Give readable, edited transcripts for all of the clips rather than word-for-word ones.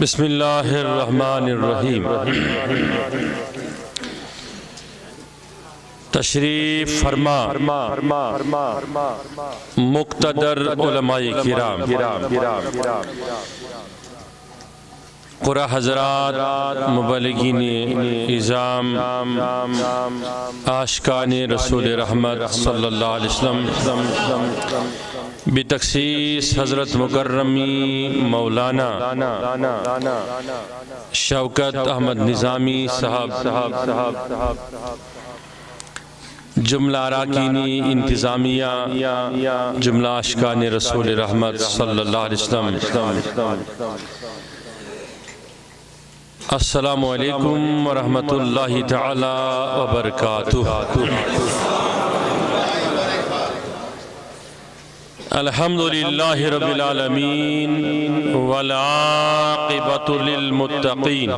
بسم اللہ الرحمن الرحیم۔ تشریف فرما مقتدر علماء کرام، قرآن حضرات، مبلغین اعظام، عاشقان رسول رحمت صلی اللہ علیہ وسلم، بتخصیص حضرت مکرمی مولانا شوکت احمد نظامی صاحب، جملہ اراکینی انتظامیہ، جملہ عاشقان رسول رحمت صلی اللہ علیہ وسلم، السلام علیکم ورحمۃ اللہ تعالی وبرکاتہ۔ الحمدللہ رب العالمین والعاقبۃ للمتقین،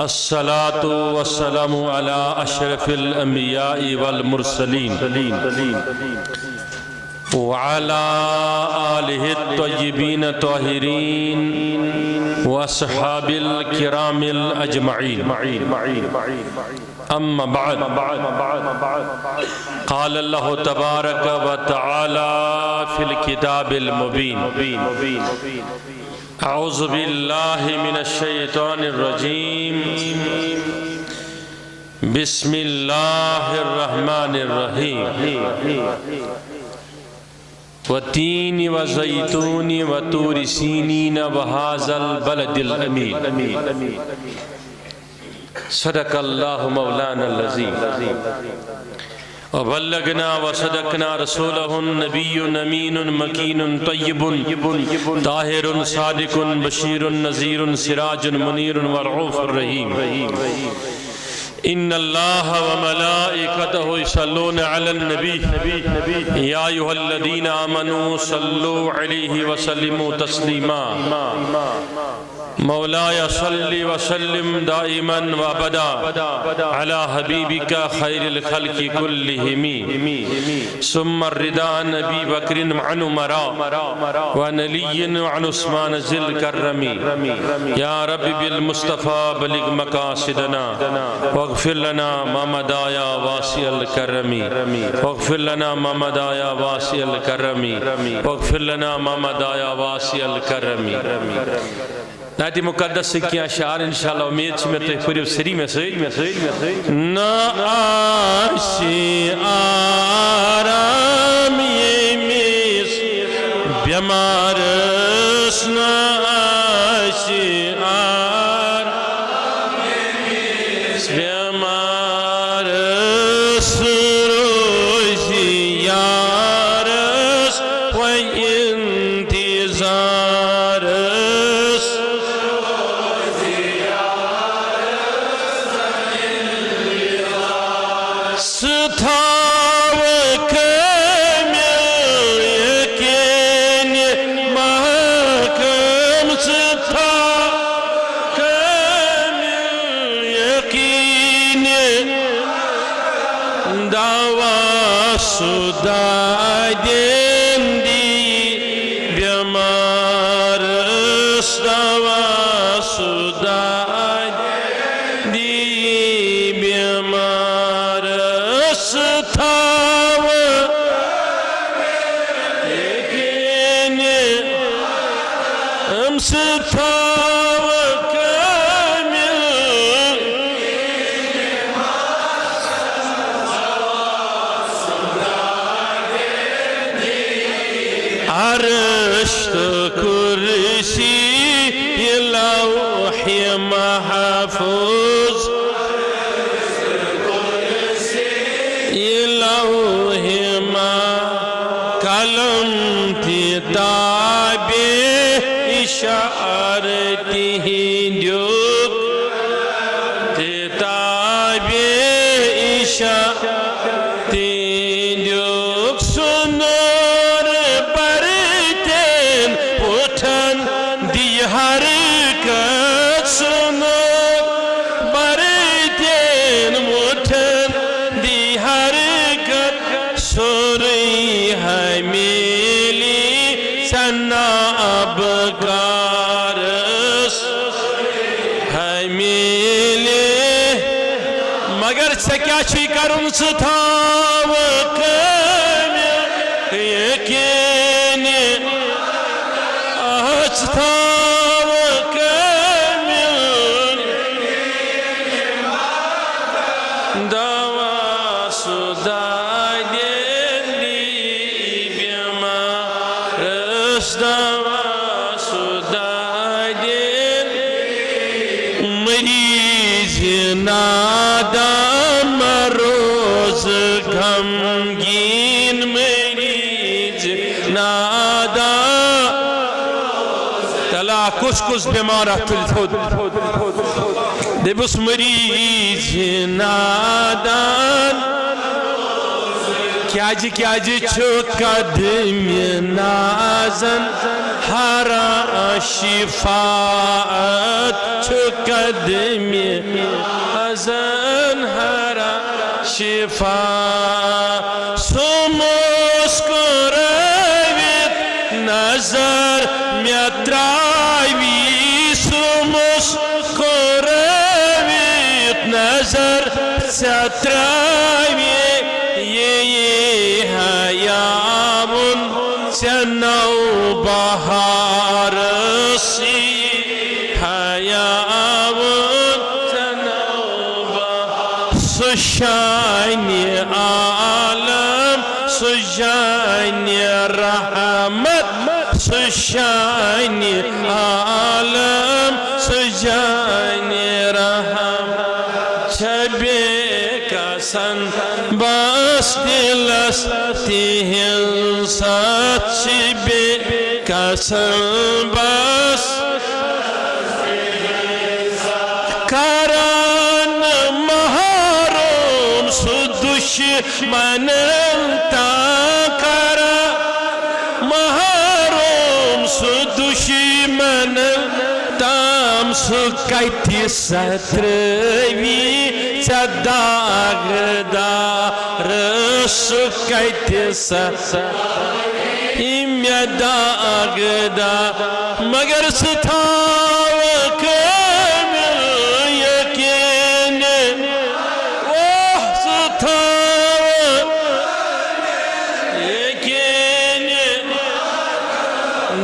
الصلاۃ والسلام علی اشرف الانبیاء والمرسلین وعلى آلہ الطیبین الطاہرین واصحاب الکرام الاجمعین، اما بعد، قال اللہ تبارک و تعالی فی الکتاب المبین، اعوذ باللہ من الشیطان الرجیم، بسم اللہ الرحمن الرحیم، وَالتِّينِ وَالزَّيْتُونِ وَطُورِ سِينِينَ وَهَٰذَا الْبَلَدِ الْأَمِينِ، صدق اللہ مولانا العظیم، وبلغنا وصدقنا رسولہ النبی امین مکین طیب طاہر صادق بشیر نذیر سراج منیر ورعوف الرحیم، ان اللہ وملائکتہ یصلون علی النبی یا ایھا الذین آمنوا صلوا علیہ وسلموا تسلیما، مولاي صل وسلم دائما وابدا على حبيبك خير الخلق كلهم، ثم الرضا عن ابي بكر عن عمر وعن علي وعن عثمان ذي الكرم، يا رب بالمصطفى بلغ مقاصدنا واغفر لنا ما مضى يا واسع الكرم، واغفر لنا ما مضى يا واسع الكرم، واغفر لنا ما مضى يا واسع الكرم۔ نایت مقدس سے کیا اشعار انشاءاللہ امید سے میں تو پوری سری میں سے نہ آشی آرام یہ میس بیمارس، نہ آشی آرام یہ میس بیمارس، روزی یارس و انتظارس، ستھاو کامل یقین محکم، ستھاو کامل یقین دعویٰ سدائی دین دی بیمارس، دعویٰ سدائی دی بیمارس، ستھاو یقین ہم ستھاو کامل عرش کرسی لوح محفوظ، لوح قلم کتاب اشارتی ہندیوک، کتاب اشارتی ہندیوک، سنور پرتین پوٹھن دی حرکت، سنور پرتین پوٹھن دی حرکت، سوری ہمیلی سنا ابکار مگر ژے کیٛاہ چھُے کرُن ژٕ تھاوٕ کٲمہِ یقیٖنہِ ژٕ تھاوٕ کٲمہِ دوا سُدادیلی بیمارس دوا سُدادیلی مریض نادام روز غمگین مریض نادام تلا کس کس بیمارہ تل تھود دبس مریض نادان کیا جی چھو قدم نازن ہرا شفاعت چھو قدم نازن ہرا شفاعت سمسکرائیت نظر میں تراوی سمسکرائیت نظر سے تراوی حیامن سے نو بہار سی حیامن سے نو بہار سشان عالم سشان رحمت سشان عالم سشان رحمت چھبے کسن بس دلس تہن سات چھبے کسن بس کران محروم سو دشمن تا کرا محروم سو دشمن تام سو کتی ستروی داغ دار سو کتی ستروی میں داغ دار مگر ستاو کامل یقین ستاو یقین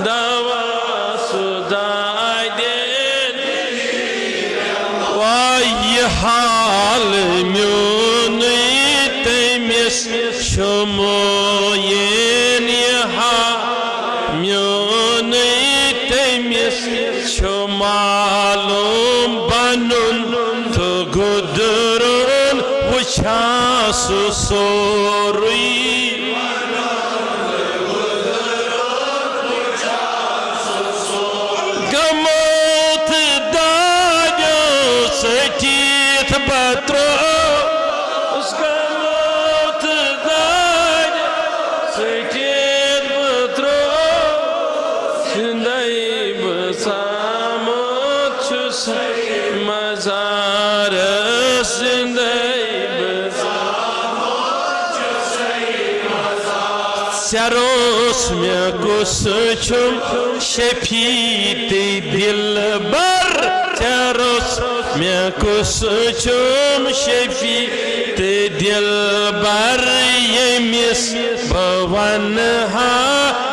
دوا سدادین وائی حال میونی تیمیس شموین حال میونی تیمیس شمالم بنن تو گدرن وچھاس سوری گموت داجو سچیت بطرو اس گموت داجو سچیت بطرو زندائی بسامت چھس مزار زندائی بسامت چھس مزار سروس میں کس چھم شفیت دل بر سروس میں کس چھم شفیت دل بر یمیس بونہا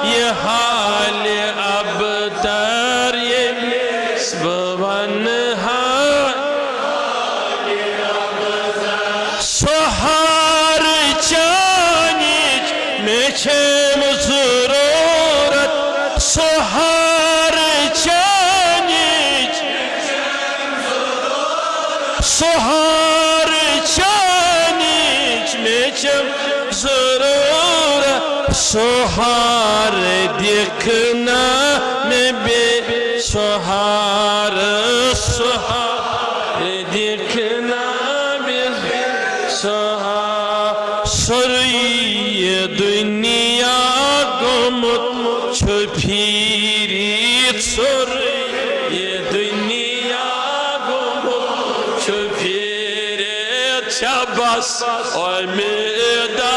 یہ حال ابتر یمیس بونہا سہار چانیچ میں چھم ضرورت سہار چانیچ سہار چانیچ میں چھم ضرورت سہار دیکھنا میں بے سہار سہار دیکھنا میں سہار سوری دنیا گمت چھپیریت سوری دنیا گمت چھپیریت شباس امیدہ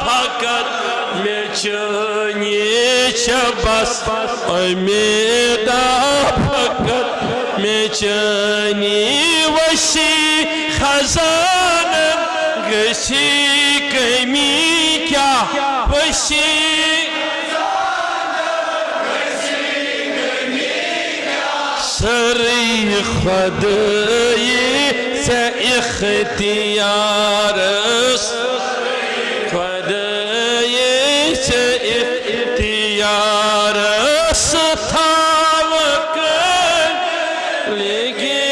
پھکت میں چنی شباس امیدہ پھکت میں چنی وشی خزانہ گسی کمی کیا وشی سری خدای سے اختیار خدای سے اختیار ستاوک لیکن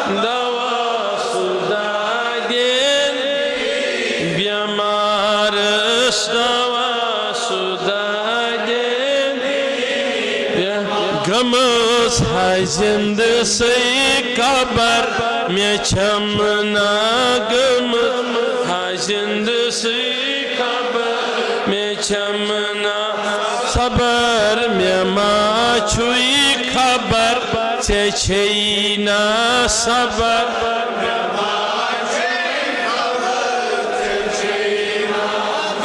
دوا سداگین بیمارس دوا سداگین گمس حزند سی قبر میں چھمنا گمس حزند سی قبر میں چھمنا صبر میں ما چھوئی خبر سے چھینا صبر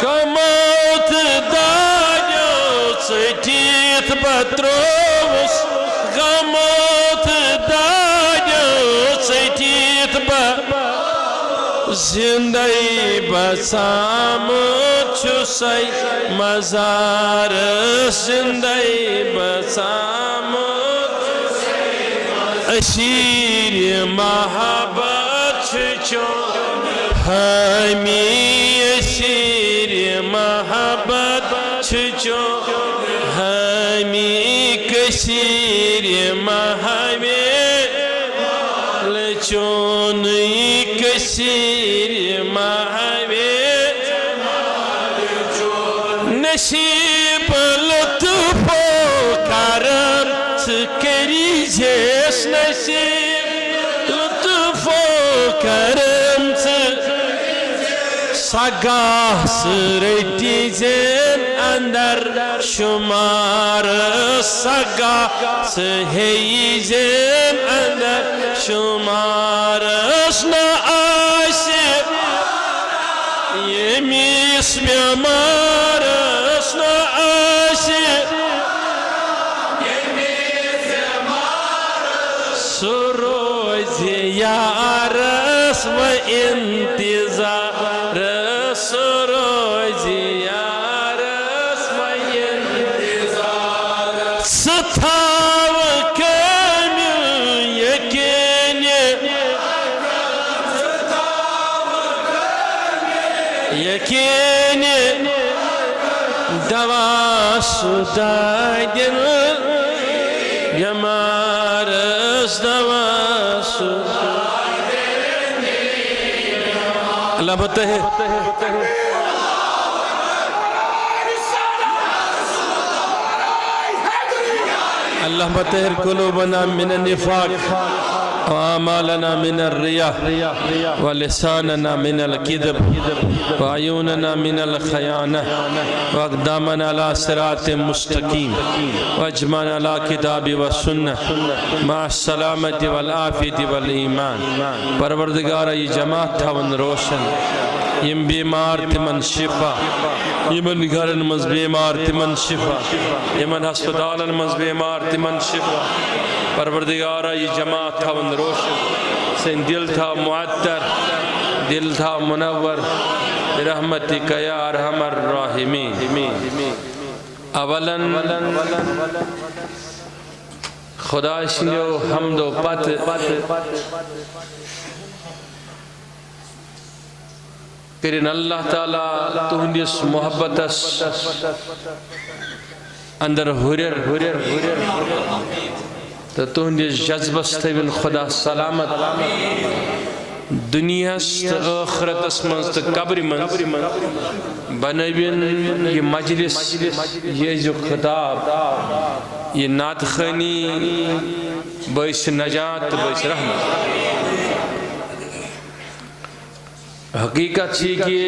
کموت دانیو سٹیت بطروس غموت دانیو سٹیت زندگی بسامت چھوسی مزار زندگی بسامت اشیر محبت چھو ہمی اشیر محبت چھو ہمی کشیر محبت لچونی کشیر محبت نشیب لطف و کرم سکری جیس نشیب لطف و کرم سگاہ سرٹی زین اندر شمار سگاہ سہی زین اندر شمار اسنا آشی یہ میس بیمار اسنا آشی سروز یارس و انتظار سروز یارس و انتظار ستاو کمی یقینی یقینی دوا سداگن بیمارس دوا سداگن اللہ بتا ہے اللہ بطہر قلوبنا من النفاق وآمالنا من الرياء ولساننا من الكذب وعيوننا من الخيانة وأقدامنا على صراط مستقيم واجمعنا على كتاب والسنة مع السلامة والعافية والإيمان پروردگار ای جماعت تھاون روشن یم بیمار تمن شفا یمن گھرن مز بیمار تمن شفا یمن ہسپتالن مز بیمار تمن شفا پروردگار ای جماعت تھاون روشن سن دل تھا معطر دل تھا منور برحمتک یا ارحم الراحمین اولن خدا شنیو حمد و پت کرن اللہ تعالیٰ تہندس محبتس اندر ہورر تو تہندس جذبس تھوین خدا سلامت دنیا آخرتس من تو قبر من بنوین یہ مجلس یہ جو خطاب یہ نعت خوانی باعث نجات باعث رحمت حقیقت چی کہ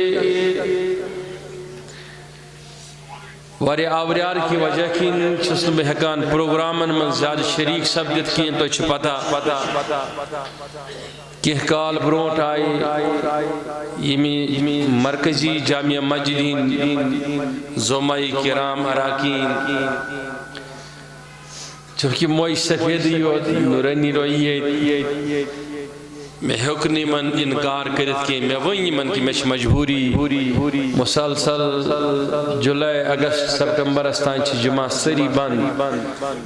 واری آوریار کی وجہ کی چھسن بہکان پروگرامن من زیادہ شریک سبدت کی تو چھ پتا کہ کال برونٹ آئی یمی مرکزی جامعہ مسجدین زومائی کرام اراکین چونکہ موئی سفیدی و نورانی روئی میں حکن من انکار کرت کہ میں وہی من کی مش مجبوری مسلسل جولائی اگست سپٹمبر استان چھ جمعہ سری بند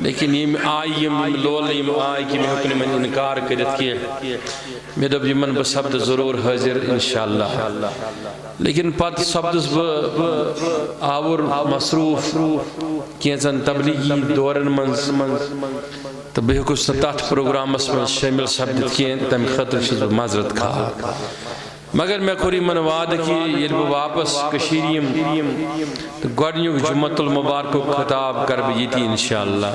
لیکن یہ آئی لول آئی کہ میں حکن من انکار کرت کہ میں دب من بسبت ضرور حاضر انشاءاللہ لیکن پت سبدس آور مصروف کینچن تبلیغی دورن منز تو بہ ہکس تات پروگرامس من شامل سپدت کین تم خاطر چھس بہ معذرت کھا مگر میں کوری من وعدہ کہ یل بہ واپس کشیریم تو گۄڈنیُک جمعۃ المبارک خطاب کر بہ یتی انشاءاللہ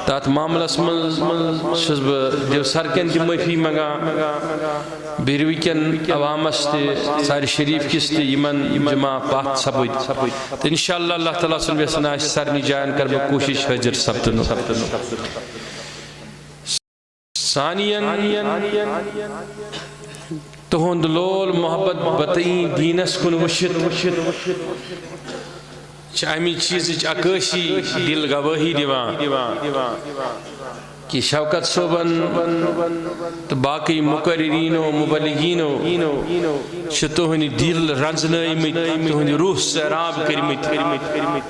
تات معاملس من چھس بہ دیو سرکن تہ معافی منگان بیروی کن عوامس تہ ساری شریف کس تہ یمن جمع پاتھ سپد تو انشاءاللہ اللہ تعالیٰ سن ویسن آج سرنی جائن کر بہ کوشش حاضر سپدن ثانیاً تہند لول محبت بتائیں دینس کن وشت امی چیز عکاسی دل گواہی دیوان کہ شوکت صوبن تو باقی مقررین و مبلغین چھ تہنی دل رنزنائمت تہنی روح سیراب کرمت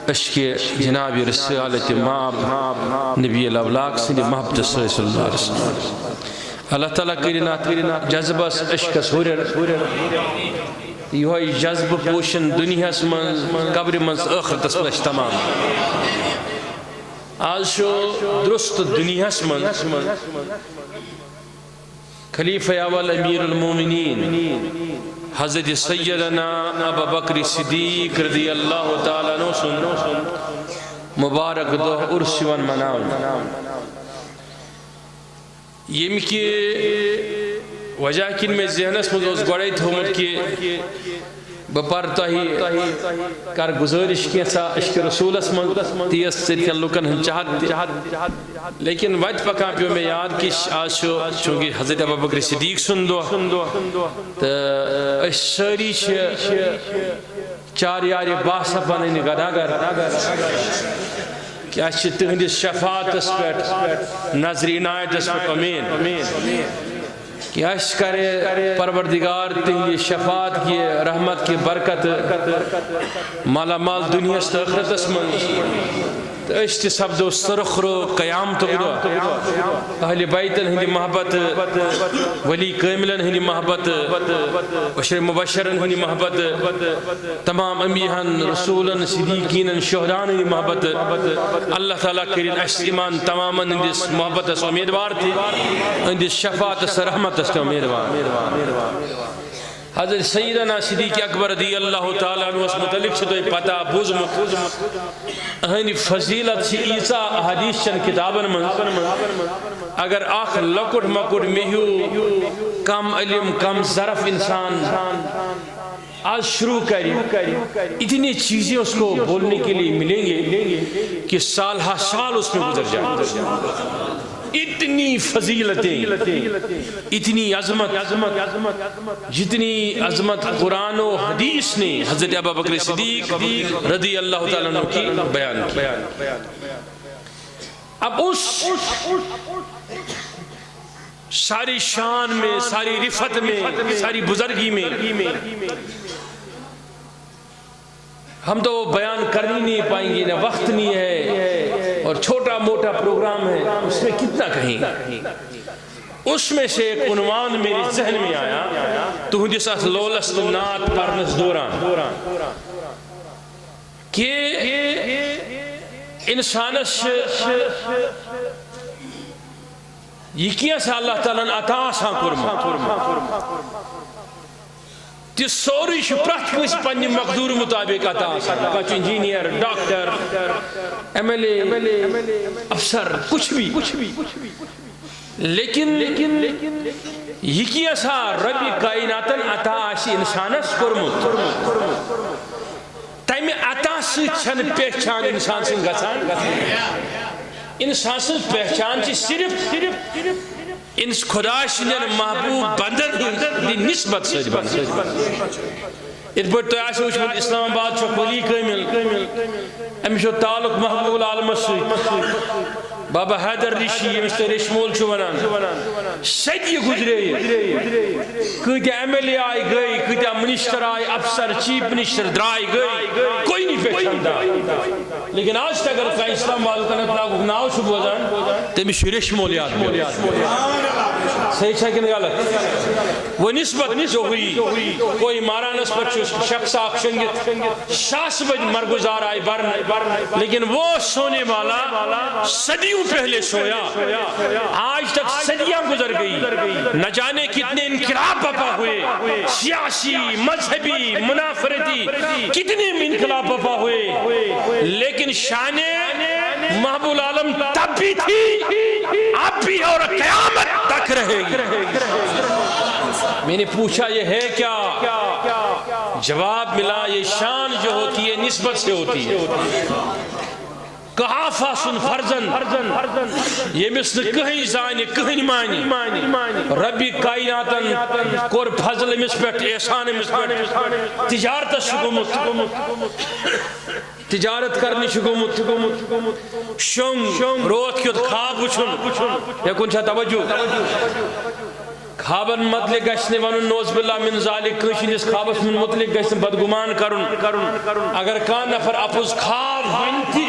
اشک جناب رسالت ماب نبی الاولاق سند محبت صلی اللہ علیہ وسلم اللہ تعالیٰ کرنا جذبس اشکس ہورر یہ جذب پوشن دنیا من قبر من آخرتس پلش تمام آج شو درست دنیا من خلیفہ اول امیر المومنین حضرت سیدنا ابو بکر صدیق رضی اللہ تعالیٰ عنہ سن مبارک دو عرس ون مناون یم کی وجہ کن میں ذہنس مز گوڑے تھومت کہ بپر تہی کر گزارش کیسا عشق رسولس من تیس سرکن لکن ہن چاہت لیکن وقت پکا پیو میں یاد کہ آج شو چونکہ حضرت ابو بکر صدیق سن دو تو اس ساری چار یاری باسا پنین گداگر کہ اچھ تہندس شفاعت اس پر نظر عنایت اس پر امین کہ اچھ کرے پروردگار تہندی شفاعت کی رحمت کی برکت مالا مال دنیا سے آخرت اس من اشت سبدو سرخرو قیام تقدو اہل بیتن ہندی محبت ولی کاملن ہندی محبت بشر مبشرن ہندی محبت تمام انبیاءن رسولن صدیقین شہدان ہندی محبت اللہ تعالیٰ کرین اشت ایمان تماما ہندی محبت اس امیدوار تھی ہندی شفاعت اس رحمت اس امیدوار حضرت سیدنا صدیق اکبر رضی اللہ تعالیٰ عنہ اس متعلق سے تو پتہ بوزمت اہنی فضیلت سی عیسیٰ حدیث چند کتابن من اگر آخ لکٹ مکٹ میہو کم علم کم ظرف انسان آج شروع کری اتنی چیزیں اس کو بولنے کے لیے ملیں گے کہ سال ہا سال اس میں گزر جائے اتنی فضیلتیں اتنی عظمت جتنی عظمت قرآن و حدیث نے حضرت ابو بکر صدیق رضی اللہ تعالیٰ عنہ کی بیان کی اب اس ساری شان میں ساری رفت میں ساری بزرگی میں ہم تو بیان کرنی نہیں پائیں گے نہ وقت نہیں ہے اور چھوٹا موٹا پروگرام ہے اس میں کتنا کہیں اس میں سے ایک عنوان میرے ذہن میں آیا تو ہوں جیسا لولست نات پرنس دوران کہ انسانش یہ کیا سا اللہ تعالیٰ نے عطا سا کرما تی سوری شو پرات کس پنی مقدور مطابق عطا سا کچھ engineer doctor M L A افسر کچھ بھی لیکن یہ کیا سا ربی کائناتن عطا آسی انسانس کرمت تیمی عطا سے چھن پہچان انسان سے گسان انسان سے پہچان چی صرف انس خدا شنین محبوب بندن دی نسبت سے ات پر تو آشو وچھمت اسلام آباد چھو قلی کامل امی چھو تعلق محبوب العالم سے بابا حیدر ریشی یمس تہ ریشمول چھو ونان صدی گزرے کتیا ایم ایل اے آئی گئی کتیا منسٹر آئی افسر چیف منسٹر درائی گئی کوئی نہیں پہچانتا لیکن آج تک اگر کہیں اسلام والوں کا ناو چھو بوزان تمہیں چھو ریشمول یاد صحیح چھا کہ غلط وہ نسبت جو ہوئی کوئی مارانس پر شخص آخ شنگت شاس بج مرگزار آئی برن لیکن وہ سونے والا صدیوں پہلے سویا آج تک صدیاں گزر گئی نہ جانے کتنے انقلاب بپا ہوئے سیاسی مذہبی منافرتی کتنے انقلاب بپا ہوئے لیکن شان محبوب العالم تب بھی تھی اب بھی اور قیامت تک رہے گی میں نے پوچھا یہ ہے کیا جواب ملا یہ شان جو ہوتی ہے نسبت سے ہوتی ہے کہا فاسن فرزن یہ مثل کہیں زانی کہیں مانی ربی کائناتن کور فضل مس پیٹ احسان مس پیٹ تجارت شکومت تجارت کرنی شکومت شنگ روت کیوت خواب وچھن یا کنچا توجہ خوابن مطلق گشنے ونن نوز باللہ من ذالک کنشن اس خوابس من مطلق گشن بدگمان کرن اگر کان نفر اپوز خواب ونتی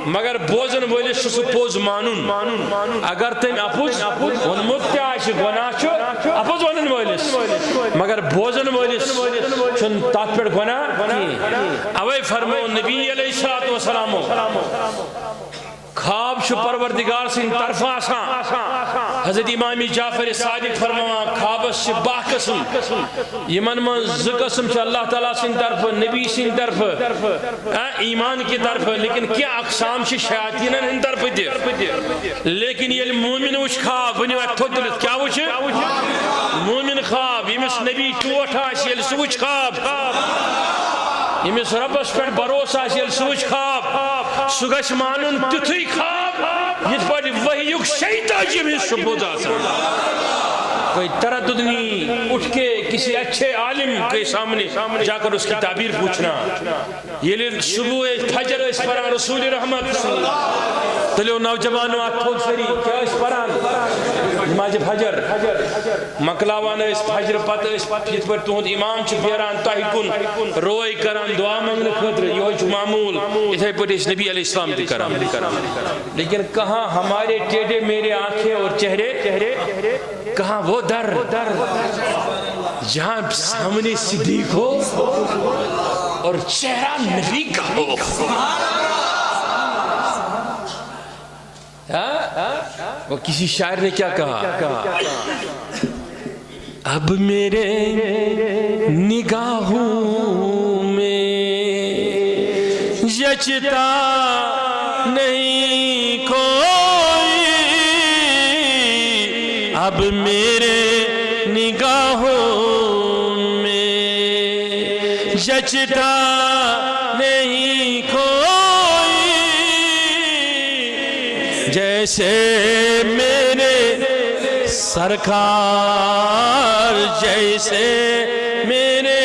مگر بوزن ویلس سو پوز مانون اگر تم اپوز ون مبتیا چھ گناہ چھ اپوز ونن ویلس مگر بوزن ویلس چن تات پر گناہ اوے فرمو نبی علیہ الصلوۃ والسلام خواب چھ پروردگار سن طرف آسان حضرت امام جعفر صادق فرماوا خوابس چھ باہ قسم یمن من ز قسم چھ اللہ تعالیٰ سن طرف نبی سن طرف ایمان کی طرف لیکن کیا اقسام چھ شیاطینن ہن طرف دی لیکن یہ مومن وچ خواب ونیو تھودلت کیا وچ مومن خواب یمس نبی ٹوٹ آس یل سہ وچ خواب یمس ربس پہ بھروسہ آس یل سہ وچ خواب سہ گژھِ مانُن تیُتھُے خواب یِتھ پٲٹھۍ وحیُک شیطاجم حصہ بوز آسان کوئی تردد نہیں اٹھ کے کسی اچھے عالم کے سامنے جا کر اس کی تعبیر پوچھنا یہ صبح فجر اس پران رسول رحمت تلیو نوجوانوں اتھول سری کیا اس پران نماز فجر مکلاوان اس فجر پتہ اس جت پر تہند امام چھ پھیران تہ کن روئی کران دعا منگنے خاطر یہ معمول اتھے پہ اس نبی علیہ السلام تہ کران لیکن کہاں ہمارے ٹیڑھے میرے آنکھیں اور چہرے کہاں وہ در جہاں سامنے صدیق ہو اور چہرہ نبی کا ہو وہ کسی شاعر نے کیا کہا اب میرے نگاہوں میں جچتا نہیں کوئی اب میرے نگاہوں میں جچتا نہیں کوئی جیسے میرے سرکار جیسے میرے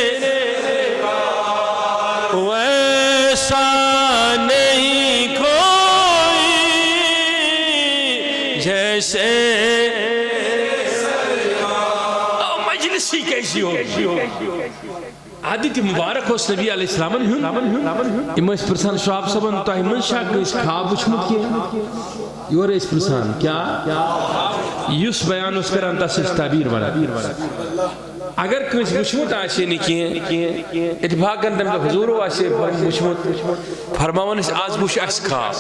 ویسا نہیں کوئی جیسے مجلسی کیسی ہو عادت مبارک ہو نبی علیہ السلام امس پرسان شعب صاحبن تہ من شک اس خواب وچھمت کی یور اس پرسان کیا یس بیان اس کران تس تعبیر ونان اگر کس وچھمت آسے نہ کی اتفاقاً تم حضور آسے وچھمت فرماون آز وچھ اس خواب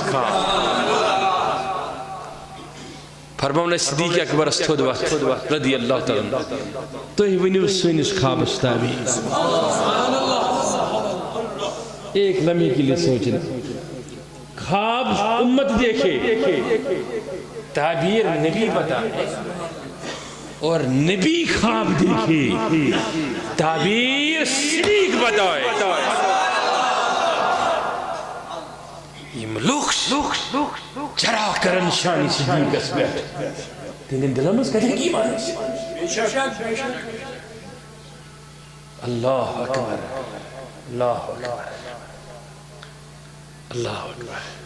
فرماون صدیق اکبر تھود وقت رضی اللہ تعالی تو ونیو سنس خوابس تعبیر ایک لمحے کے لیے سوچنا خواب امت دیکھے تعبیر نبی بتائے اور نبی خواب دیکھے تعبیر صدیق بتائے یہ ملوخ چرا کرن شانی صدیق اس بیٹھ تین دلمز کہتے ہیں کی معنی اللہ اکبر اللہ اکبر اللہ اکبر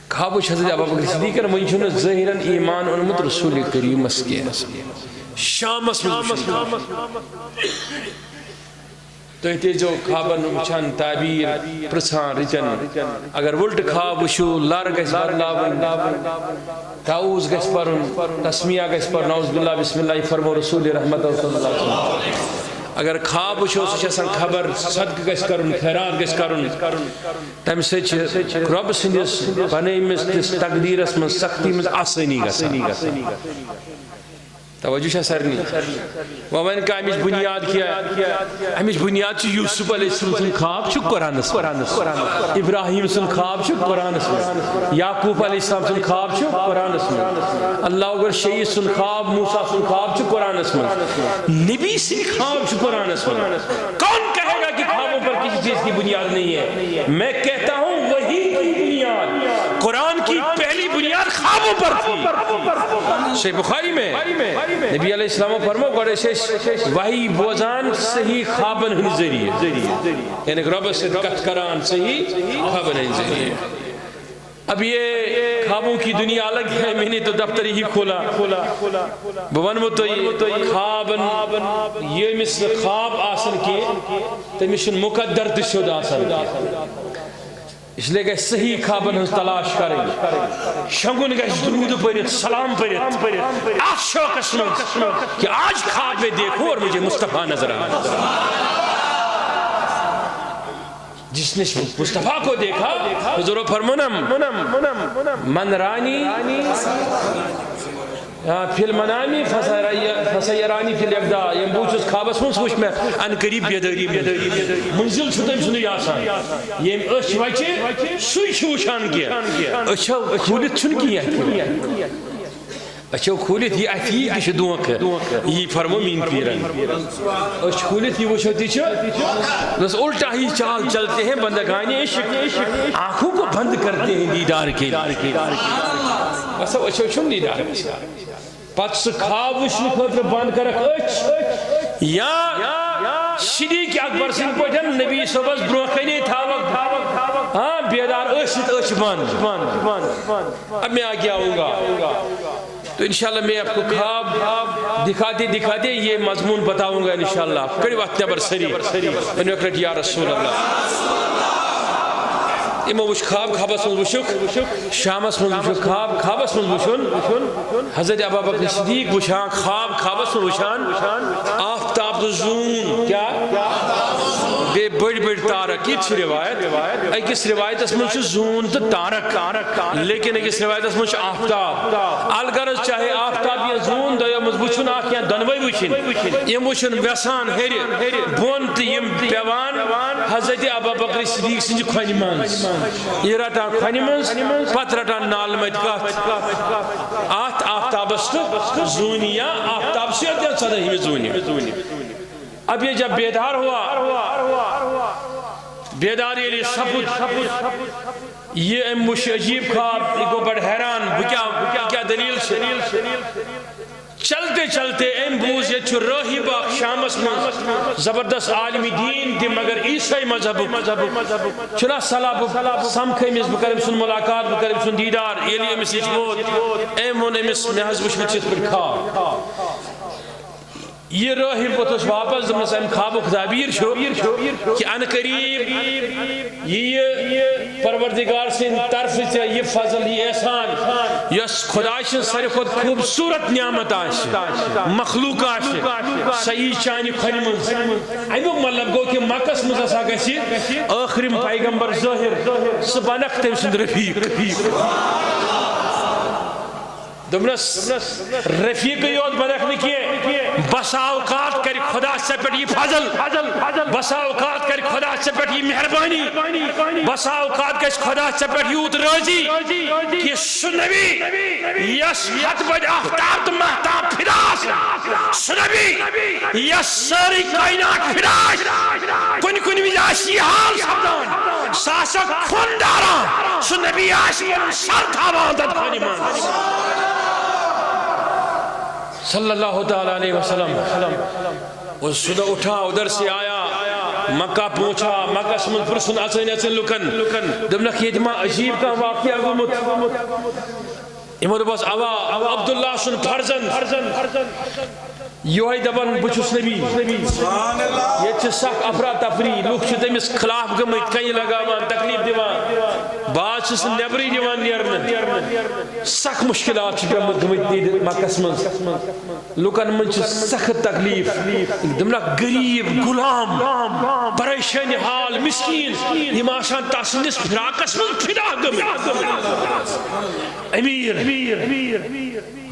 خواب حضرت ابوبکر صدیق من ظاہراً ایمان اونمت رسول کریم مسکین شام تو جو خوابن وچھان تعبیر پرسان رچن اگر ولٹ خواب وشو لار گس بدلاون تعوذ گس پرن تسمیہ گس پر نعوذ باللہ بسم اللہ فرمو رسول رحمت صلی اللہ علیہ وسلم اگر خواب وچھو سچسان خبر صدق گس کرن خیرات گس کرن تم سچ رب سندس بنیمس تقدیرس من سختی من آسانی گسان توجہ ہے سرنی ومن کا ہمیش بنیاد کیا ہمیش بنیاد چھ یوسف علیہ السلام خواب چھ قرآن ابراہیم سن خواب چھ قرآن یعقوب علیہ السلام سن خواب چھ قرآن اللہ اگر شہید سن خواب موسیٰ سن خواب چھ قرآن نبی سن خواب چھ قرآن کون کہے گا کہ خوابوں پر کسی چیز کی بنیاد نہیں ہے میں کہتا ہوں وہی کی بنیاد قرآن کی پہلی بنیاد خوابوں پر تھی صحیح بخاری میں نبی علیہ السلام فرمو گوڑے وحی بوزان صحیح خوابن ہن ذریعے یعنی رب سے کت کران صحیح خوابن ہن ذریعے اب یہ خوابوں کی دنیا الگ ہے میں نے تو دفتر ہی کھولا بونمو تو خوابن یہ مثل خواب آسن کی تمیشن مقدر تشد آسن اس لئے کہ صحیح خوابن ہن تلاش کریں شنگن گئے درود پڑھت سلام پڑھت آج شوق اسمت کہ آج خواب میں دیکھو اور مجھے مصطفیٰ نظر آئے جس نے مصطفیٰ کو دیکھا حضور فرمونم من رانی فی المنامی فسیرانی فی الیقدا یم بوچس خوابس من سوچ میں ان قریب بیداری منزل چھتم سنو یاسان یم اچھ وچے سوئی چھوشان کیا اچھا کھولت چھن کیا اچھا کھولت یہ افیق کش دونک یہ فرمو مین پیرن اچھا کھولت یہ وچھو تیچھو بس الٹا ہی چال چلتے ہیں بندگانی عشق آنکھوں کو بند کرتے ہیں دیدار کے لیے بس اچھا چھن دیدار پت سے خواب وچھنے خاطر بند کرک اچھ یا صدیق اکبر سن پٹن نبی صبح برونکنے تھاوک ہاں بیدار اچھ بند اب میں آگے آؤں گا تو انشاءاللہ میں آپ کو خواب دکھاتے یہ مضمون بتاؤں گا انشاءاللہ کڑی وقت نبر سری انہوں اکرٹ یا رسول اللہ اما وش خوابس من وشک شامس من وشک خوابس من وشن حضرت ابوبکر صدیق وشان خوابس من وشان آفتاب زون کیا بے بڑی بڑی تارک یہ روایت ایکس روایت اس من زون تو تارک لیکن ایکس روایت اس من آفتاب الگرز چاہے آفتاب یا زون دو یا مزبوچن آکیاں دنوی وشن یم وشن ویسان ہیری بونت یم پیوان حضرت ابوبکر صدیق سنج کھنی منز یہ رٹان کھنی منز پت رٹان نالمت کت آت آفتابست زونیا آفتاب سے صدہ ہی میں زونی اب یہ جب بیدار ہوا بیداری علی سپت یہ اموش عجیب خواب یہ کو بڑھ حیران کیا دلیل سے چلتے چلتے ام بوز یہ چھو راہی باق شامس من زبردست عالمی دین دی مگر عیسائی مذہب چلا سلاب سمکھے میں بکرم سن ملاقات بکرم سن دیدار یہ لیے امیسی چبود ایمون امیس محض وشکچت پر خواب یہ راہی پتوش واپس زمس ام خواب و خدابیر شو کہ ان قریب یہ پروردگار سے طرف سے یہ فضل یہ احسان یس خدایشن سر خود خوبصورت نعمت آش مخلوق آش صحیح چانی کھنی منز ایمو مطلب گو کہ مکس مزاسا گسی آخرین پیغمبر ظاہر سبانک تیمسند رفیق دمرس رفیق یود بدخنی کیے بسا اوقات کر خدا سے پٹ یہ فضل بسا اوقات کر خدا سے پٹ یہ مہربانی بسا اوقات کر خدا سے پٹ یوت راضی کہ سنبی یس حد بد آفتاب تو محتاب فراس سنبی یس ساری کائنات فراس کن بھی آشی حال سبدان ساسا کھن دارا سنبی آشی سر تھاوان دد خانی مان صلی اللہ تعالیٰ علیہ وسلم وہ صدا اٹھا ادھر سے آیا مکہ پہنچا مکہ من پرسن اچن اچن لکن دمنک یہ ما عجیب کا واقعہ گومت امو دبس اوا عبداللہ سن فرزند یہ دپان بچس نبی یہ سخ افراتفری لوگ تمس خلاف گمت کئی لگاوان تکلیف دیوان بعض چھ نبری دیوان نیرن سخ مشکلات گمت مکس من لوکن من سخت تکلیف دمنک غریب غلام پریشان حال مسکین یم آسان تسندس فراقس من فدا گمت امیر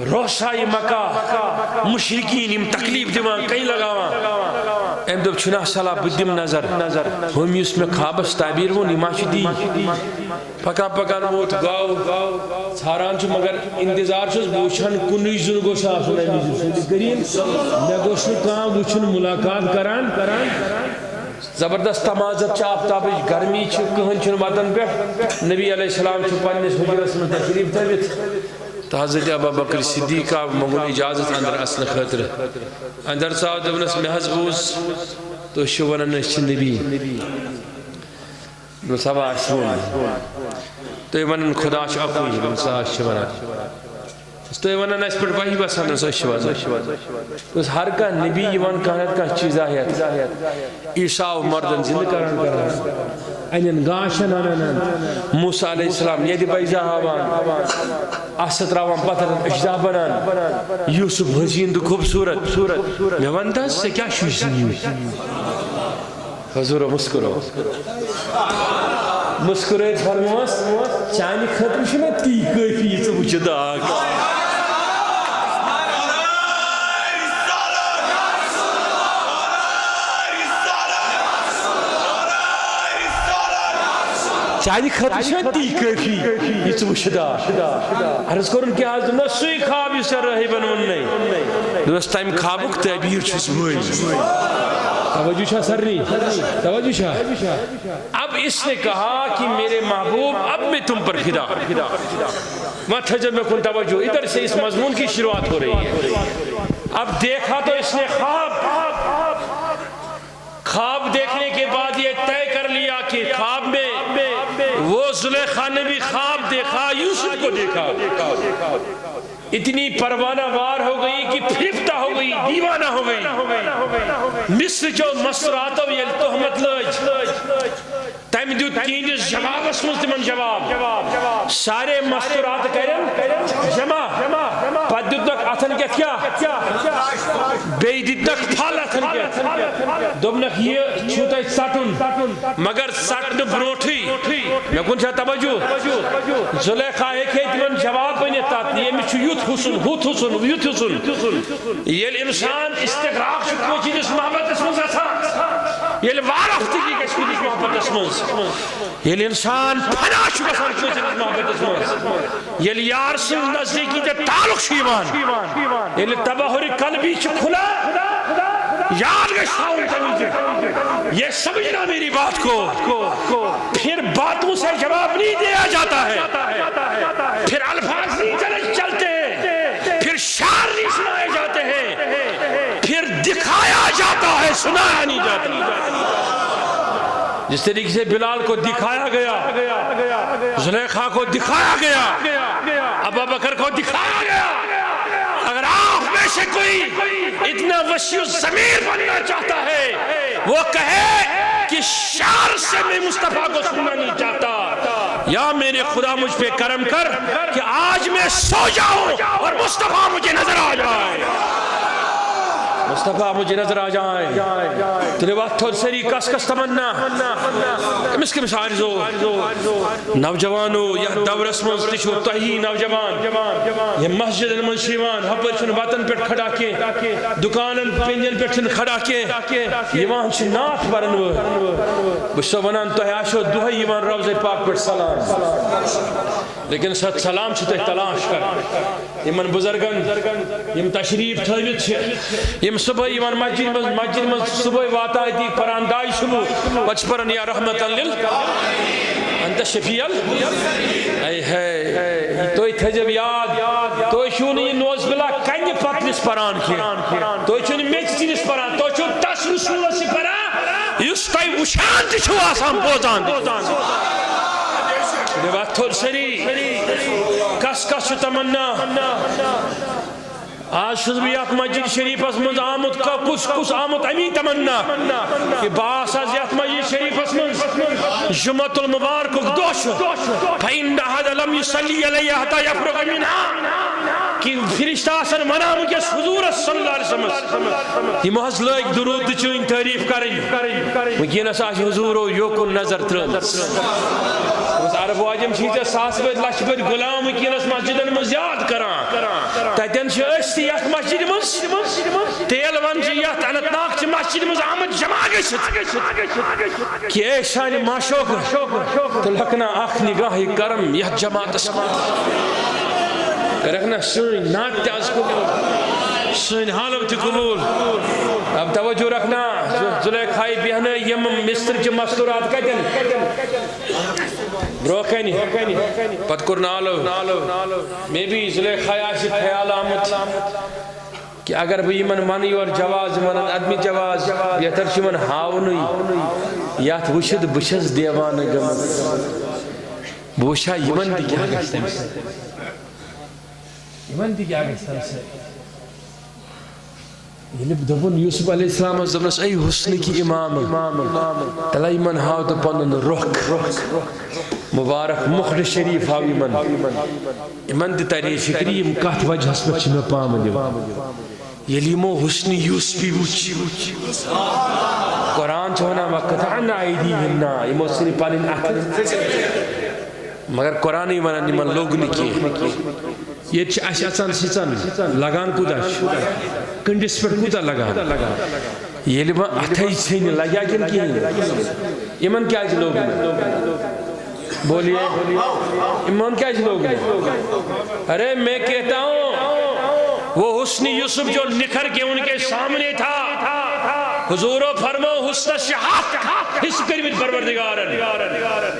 روسائی مکہ مشرکین یم تکلیف دیوان کئی لگاوان ام دب چھنا صلاح بدم نظر ہم یس میں خوابس تعبیر وون یہ چھ دی پکا پکا ووت گاو ژھاران چھ مگر انتظار چھس بوچھان کنی زن گوش آسن امی کریم مے گوش کان وچھن ملاقات کران زبردست تمازت آفتاب گرمی کہن چھ وطن پہ نبی علیہ السلام پنس حجرس من تشریف تھوت تو حضرت ابوبکر صدیق مگن اجازت اندر اصل خاطر اندر ژاو دپنس مے حظ بوز تھی ونان نبی سبا تھی ونان خدا اکوئی سا ونان تھی ونان اس پہ وحی بسان اس ہر کھانا نبی کھانا چیز ہیت عیسیٰ مردن زندہ کران انن گاشن انن موسیٰ علیہ السلام یہ بیزا ہاوان آسط راوان پتر اجزا بنان یوسف حسین دو خوبصورت میں ونتا سے کیا شوشن حضور مسکرو مسکرائے فرموس چانی خطر شنا تی کافی یہ سب چداک چانی خطر شنا تی کافی یہ سب چداک عرض کرن کیا حضر نا سوئی خواب اس رہی بنون نہیں دوست ٹائم خوابک تعبیر چیز ہوئی توجہ شاہ سرنی توجہ شاہ اب اس نے کہا کہ میرے محبوب اب میں تم پر فدا جب میں کن توجہ ادھر سے اس مضمون کی شروعات ہو رہی ہے اب دیکھا تو اس نے خواب دیکھنے کے بعد یہ طے کر لیا کہ خواب میں وہ زلیخا نے بھی خواب دیکھا یوسف کو دیکھا اتنی پروانہ وار ہو گئی کہ پھرفتہ ہو گئی دیوانہ ہو گئی مصر جو مسراتو یہ تہمت لج تیم دیو تینیس جواب اسمز تمن جواب سارے مستورات کرن جمع پد دیتنک اتن کیا بے دیتنک پھال اتن کیا دوبنک یہ چھوٹا سٹن مگر سٹن بروٹھی میں کن چاہ توجہ زلیخا ایک ہے تمن جواب بنیتا یہ مچھو یوت حسن یہ انسان استقراق شکو چیز محبت اسمز اتا یہ وارفتی کی کشکیدش محبت اسمز یہ انسان پھنا شکو چیز محبت اسمز یہ یار سے نزدیکی تے تعلق شیوان یہ تباہر قلبی چکھلا یاد گشتاؤں تمیجے یہ سمجھنا میری بات کو پھر باتوں سے جواب نہیں دیا جاتا ہے پھر الفاظ نہیں چلتے پھر شعر نہیں سنائے جاتے ہیں پھر دکھایا جاتا ہے سنایا نہیں جاتا جس طریقے سے بلال کو دکھایا گیا زلیخا کو دکھایا گیا ابوبکر کو دکھایا گیا اگر آپ میں سے کوئی اتنا وسیع ضمیر بننا چاہتا ہے وہ کہے کہ شعر سے میں مصطفیٰ کو سننا نہیں چاہتا یا میرے خدا مجھ پہ کرم کر کہ آج میں سو جاؤں اور مصطفیٰ مجھے نظر آ جائے مصطفیٰ مجھے نظر آ جائیں تلیوات تھوڑ سری کس تمنا امس کے مسارزو نوجوانو یا دور اسمز تشو تہی نوجوان یہ مسجد المنشیوان ہپر چھن وطن پیٹ کھڑا کے دکانن پینجن پیٹ چھن کھڑا کے یوان چھن نات برنو بشتو ونان تہی آشو دوہی یوان روز پاک پیٹ سلام لیکن ست سلام چھتے تلاش کر یمن بزرگن یم تشریف تھویت چھے یم صبح ایمان مسجد میں صبح واتا ہے دیکھ پران دائی صبح بچ پرن یا رحمتا لیل انت شفیل اے ہے تو تھجب یاد تو شونی نوز بلا کنی پتلس پران کی تو چونی میچ چینس پران تو چون تس رسول سے پران یس تای وشان چھو آسان بوزان بات تھوڑ سری کس کس تمنا آج چھس بہ یت مسجد شریفس مز آمت کس آمت امی تمنا کہ باس آز یت مسجد شریفس مز جمعۃ المبارک دہ فإن أحد لم يصلي علیہ حتى يفرغ منها کہ فرشتہ آسن ونان ونکس حضور صلی اللہ علیہ وسلم یہ محض لگ درود چین تعریف کریں ونکس حضور یوکن نظر ترمس عرب واجم چیز ساس بد لچھ بد غلام ونکس مسجدن مز یاد کران تتن چھ یت مسجد مز تیل ون یت انت ناگ چھ مسجد مز آمد جمع گژھت کہ اے سانہ معشوق تو لکنا اخ نگاہ کرم یت جماعتس رکھنا سن نات تاز قبول سن حالم تہ قبول اب توجہ رکھنا زلیخائی بہن یم مصر چہ مستورات کتن بروکنی پت کور نالو میں بھی زلیخائی آسی خیال آمد کہ اگر بہ یمن منی اور جواز من عدمی جواز بہتر چھ من ہاونی یت وشد بشس دیوان گمت بوشا یمن تہ کیا گژھِ یمن تہ کیا گژھِ یل دپن یوسف علیہ السلام دپنس اے حسن کی امام تلا یمن ہاو تو پنن رخ مبارک مخر شریف ہاو یمن تہ تری فکری یم کت وجہ پہ چھ مے پام دیوان یل یمو حسن یوسفی وچ قرآن چھ ونان وقطعنا ایدیہن یمو سن پنن اتھ مگر قرآن ہی ونان یمن لوگ نکی یہ اچھ اچان سچان لگان کوتا کنڈس پر کوتا لگان یہ لبا اتھائی چھین لگیا کن کی ایمان کیا جی لوگ بولیے ایمان کیا جی لوگ ارے میں کہتا ہوں وہ حسن یوسف جو نکھر کے ان کے سامنے تھا حضور فرمو حسن شہاد اس قریب پروردگارن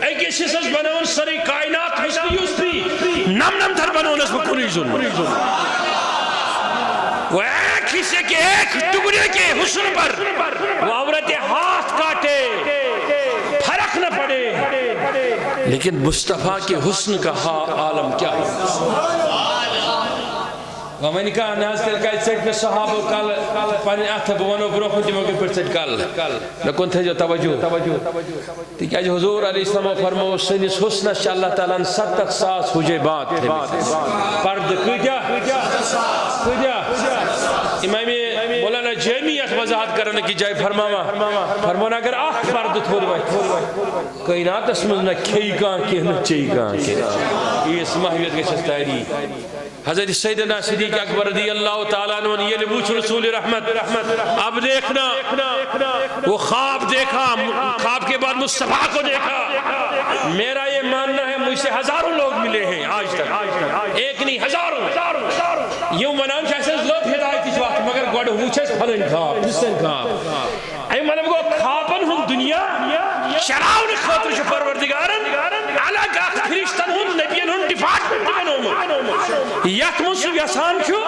ایک اسی سس بناون سری کائنات حسن یوسفی نم تھر بناون اس بکنی زن وہ ایک حصے کے ایک ٹکڑے کے حسن پر وہ عورت ہاتھ کاٹے فرق نہ پڑے لیکن مصطفیٰ کے حسن کا عالم کیا ہے ومن کہا ناز تل کا سیٹ پہ صحابہ کل پانی آتھا بوانو بروخن تیموں کے پر سیٹ کل لکن تھے جو توجہ تی کیا جو حضور علیہ السلام فرمو سنس حسن شاء اللہ تعالیٰ 70 ساس حجے بات تھے پرد کجا امامی مولانا جیمیت وضاحت کرنے کی جائے فرمانا اگر آخ پرد تھوڑ بائی کائنات اسمز نہ کھئی کان کے نہ چئی کان کے یہ اس محویت کے شستاری حضرت سیدنا صدیق اکبر رضی اللہ تعالیٰ عنہ یہ لبوچ رسول رحمت اب دیکھنا وہ خواب دیکھا خواب کے بعد مصطفیٰ کو دیکھا میرا یہ ماننا ہے مجھ سے ہزاروں لوگ ملے ہیں آج تک ایک نہیں ہزاروں یوں منان چاہتے ہیں لوگ ہدایت اس وقت مگر گوڑ ہوچے پھلن خواب جسن خواب اے مطلب کو خوابن ہم دنیا شراؤن خاطر شو پروردگارن علاقہ فرشتن ہم نبیان ہم ڈیپارٹمنٹ بنو یت منسو یسان چھو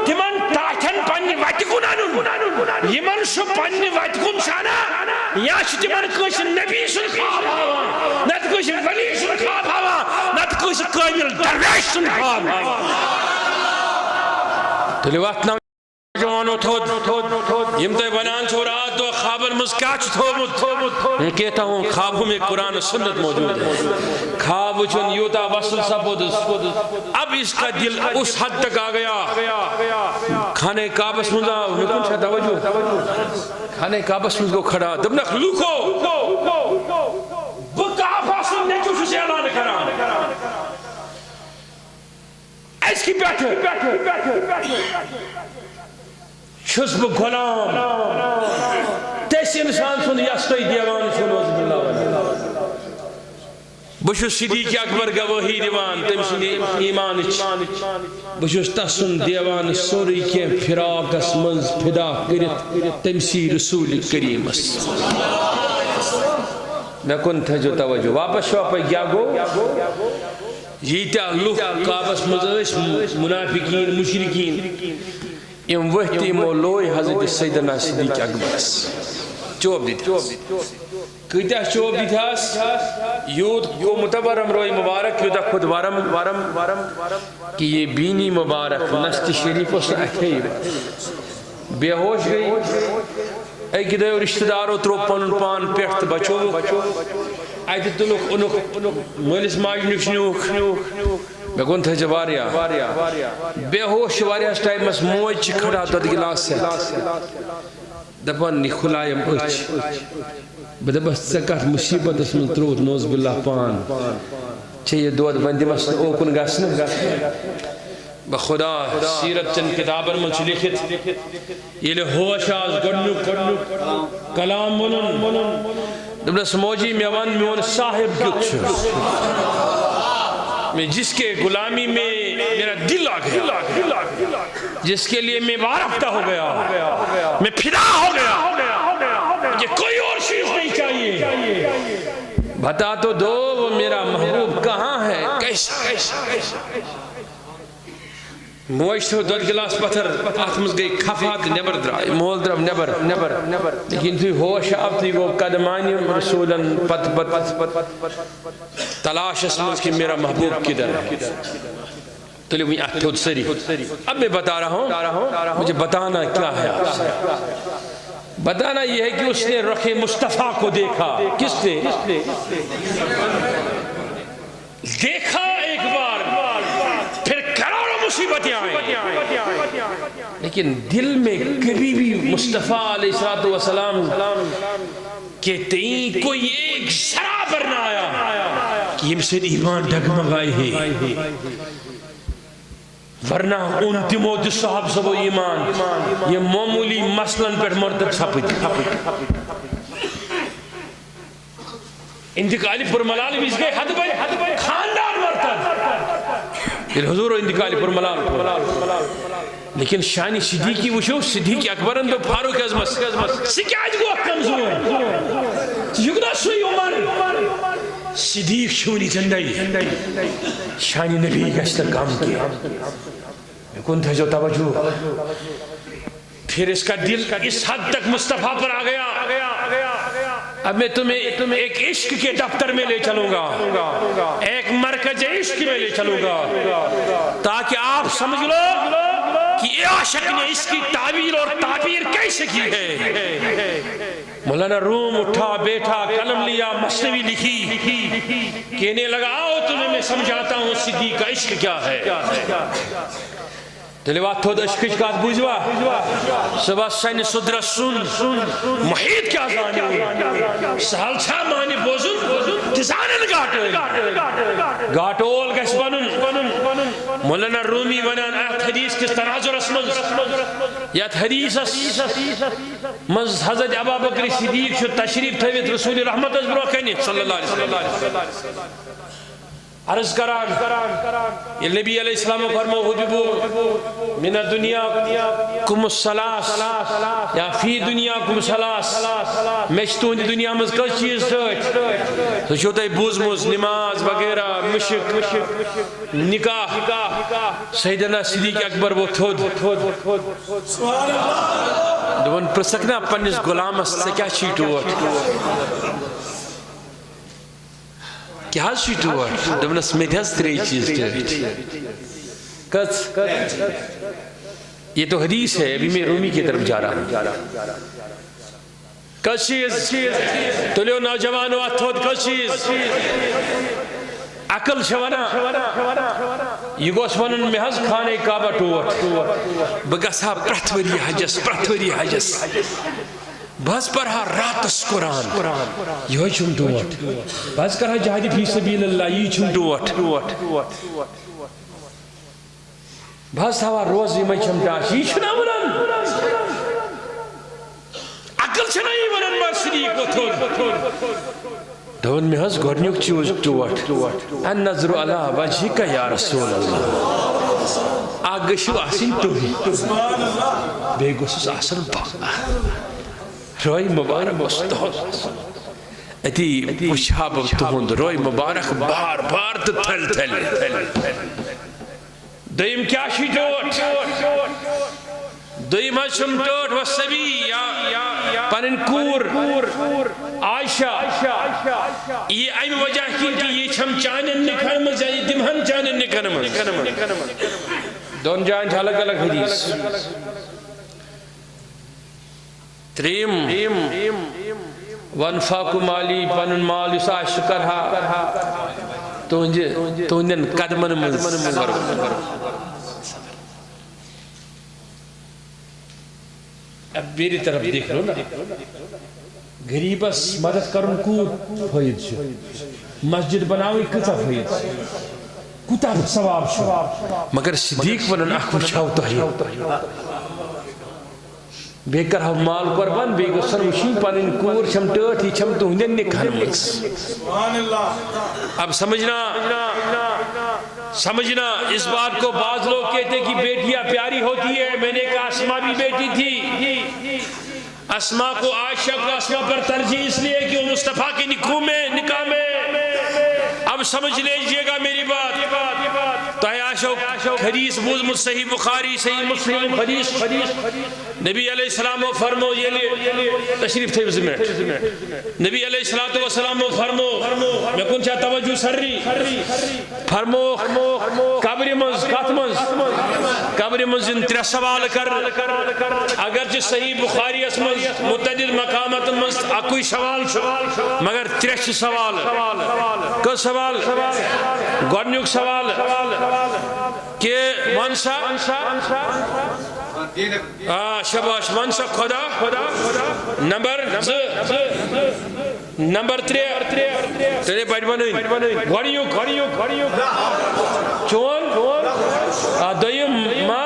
تمن تاچن پنی ویت کنانن یمن شو پنی ویت کن شانا یا شو تمن کش نبی سن خواب ہوا نت کش ولی سن خواب ہوا نت کش کامل درویش سن خواب ہوا تلی وقت نوجوانو تھود یم تے بنان چھو رات دو خوابن مسکاچ تھومت میں کہتا ہوں خوابوں میں قرآن و سنت موجود ہے خواب چون یوتا وصل سبود اب اس کا دل اس حد تک آ گیا کھانے کعبس مزا نکن چھا توجہ کھانے کعبس مز کو کھڑا دبنک لوکو بکعبہ سن نے جو سے اعلان کرا اس کی بیٹھے چھسب غلام تیس انسان سن یستوی دیوان سن وزب اللہ بشو صدیق اکبر گواہی دیوان تم سن ایمان بشو تسن دیوان سوری کے فراق اسمنز پھدا کرت تمسی رسول کریم اس میں کن تھا جو توجہ واپس شو پہ گیا گو یہ تیا لوگ کعبس مزاش منافقین مشرکین ام وقتی مولوی حضرت سیدنا صدیق اکبر چوب دیت کتیا چوب دیت یود کو متبرم روی مبارک یودا خود ورم کہ یہ بینی مبارک نست شریف اس اٹھائی بے ہوش گئی ایک دے رشتہ دارو ترو پن پان پیٹھ بچو ایت تلوک انوک مولس ماج نکشنوک میں گون تھے جواریا بے ہوش واریا اس ٹائم اس موج کھڑا تو گلاس سے دپان نی کھلایم اچ بدبس سکت مصیبت اس من تروت نوز باللہ پان چھے یہ دود بندی مست اوکن گسن بخدا سیرت چند کتابر من لکھت یہ لے ہوش آز گڑنک کلام منن دبنس موجی میوان میون صاحب کچھ میں جس کے غلامی میں میرا دل آ گیا جس کے لیے میں وارفتہ ہو گیا میں فدا ہو گیا یہ کوئی اور چیز نہیں چاہیے بتا تو دو وہ میرا محبوب کہاں ہے کیسا موش تو دو گلاس پتھر آتمز گئی کھفات نبر درائی مول درم نبر لیکن توی ہوش اب توی گو قدمانی رسولن پت تلاش اسمز کی میرا محبوب کدھر ہے تو لئے وہی اٹھود سری اب میں بتا رہا ہوں مجھے بتانا کیا ہے آپ سے بتانا یہ ہے کہ اس نے رخ مصطفیٰ کو دیکھا کس نے دیکھا ایک بار پھر کروڑوں مصیبتیں آئیں لیکن دل میں کبھی بھی مصطفیٰ علیہ السلام کے تئیں کوئی ایک ذرا پر نہ آیا کہ یہ سے ایمان ڈگمگائے ہے ورنہ ان تیموت صاحب سب ایمان یہ معمولی مثلاً پر مرتب سپت انتقالی پر ملال بھی اس گئے حد بھائی خاندان مرتب یہ حضور و انتقالی پر ملال لیکن شانی صدیقی وشو صدیقی اکبر اندو فاروق عظمت سکیاج گو کمزور یکنا سوئی عمر صدیق شونی چندائی شانی نبی گشتر کام کیا کن تھا جو توجہ پھر اس کا دل اس حد تک مصطفیٰ پر آ گیا اب میں تمہیں ایک عشق کے دفتر میں لے چلوں گا ایک مرکز عشق میں لے چلوں گا تاکہ آپ سمجھ لو کہ یہ عاشق نے اس کی تعبیر اور تعبیر کیسے کی ہے مولانا روم اٹھا بیٹھا قلم لیا مثنوی لکھی کہنے لگا آؤ تمہیں میں سمجھاتا ہوں صدیق کا عشق کیا ہے دلیوات تھود عشقش کا بوجھوا صبح سین صدر سن محیط کیا زانی سہل چھا مانی بوزن تزانن گاٹول گیس بنن مولانا رومی ونان آیت حدیث کس تناظر اسمز یاد حدیث مز حضرت ابا بکر صدیق شد تشریف تھویت رسول رحمت از بروکنی صلی اللہ علیہ وسلم عرض کران یہ نبی علیہ السلام فرمو حبیبو من الدنیا کم السلاس یا فی دنیا کم السلاس میشتون دنیا مز کس چیز سوچ تو چھوٹا بوز موز نماز وغیرہ مشک نکاح سیدنا صدیق اکبر وہ تھود دون پرسکنا پنیس غلام سے کیا چیٹو کیا شیٹ ہوا دبنس میں دھیس تری چیز کس یہ تو حدیث ہے ابھی میں رومی کی طرف جا رہا ہوں کس چیز تو لیو نوجوانو اتھود کس چیز عقل شوانا یہ گوش ونن میں حض کھانے کعبہ ٹوٹ بگسا پرتوری حجس بس پرہا راتس قرآن یہ چھم ٹوٹ بس کرہا جہادی فی سبیل اللہ یہ چھم ٹوٹ بس ہوا روزی میں چھم ٹاش یہ چھنا ونن عقل چھنا ہی ونن مرسلی کو تھوڑ دون میں حض گورنیوک چیوز ٹوٹ ان نظر علا وجہی کا یا رسول اللہ آگشو آسین توہی بے گسوس آسن پاک روی مبارک استحاد اتی پشاب تہند روی مبارک بار بار تھل دیم کیا شی ٹوٹ دیم حشم ٹوٹ وصبی پنن کور عائشہ یہ ایم وجہ کہ یہ چھم چانن نکھن مز یا تمہن چانن نکھن مز دون جائن الگ الگ حدیث تریم وانفاق مالی پنن مال اس عائشہ کرہا تہندین قدمن مز اب میری طرف دیکھ لو نا غریبس مدد کرن کوت فائد چھ مسجد بناوی کتا فائد کتا ثواب چھ مگر صدیق ونن اخ وچھاو تہی بے کرہو مال قربان بے گسن وشین پنن کور چھم ٹاٹھ چھم تہندین نکھن مز اب سمجھنا اس بات کو بعض لوگ کہتے کہ بیٹیاں پیاری ہوتی ہے میں نے کہا اسما بھی بیٹی تھی اسما کو عائشہ کو اسما پر ترجیح اس لیے کہ وہ مصطفیٰ کے نکاح میں اب سمجھ لیجئے گا میری بات تو عائشہ حدیث بوز صحیح بخاری صحیح مسلم حدیث نبی علیہ السلام و فرمو یہ تشریف تھے میں نبی علیہ السلام و فرمو میں کن چاہ توجہ سری فرمو قبر منز قبر منز ان 3 سوال کر اگرچہ صحیح بخاری اس منز متعدد مقامات منز اکوئی سوال مگر 3 سوال کس سوال گورنیوک سوال کہ منسا شباش منسا خدا نمبر 3 تیرے بیٹ بنائی گورنیوک چون دویم ما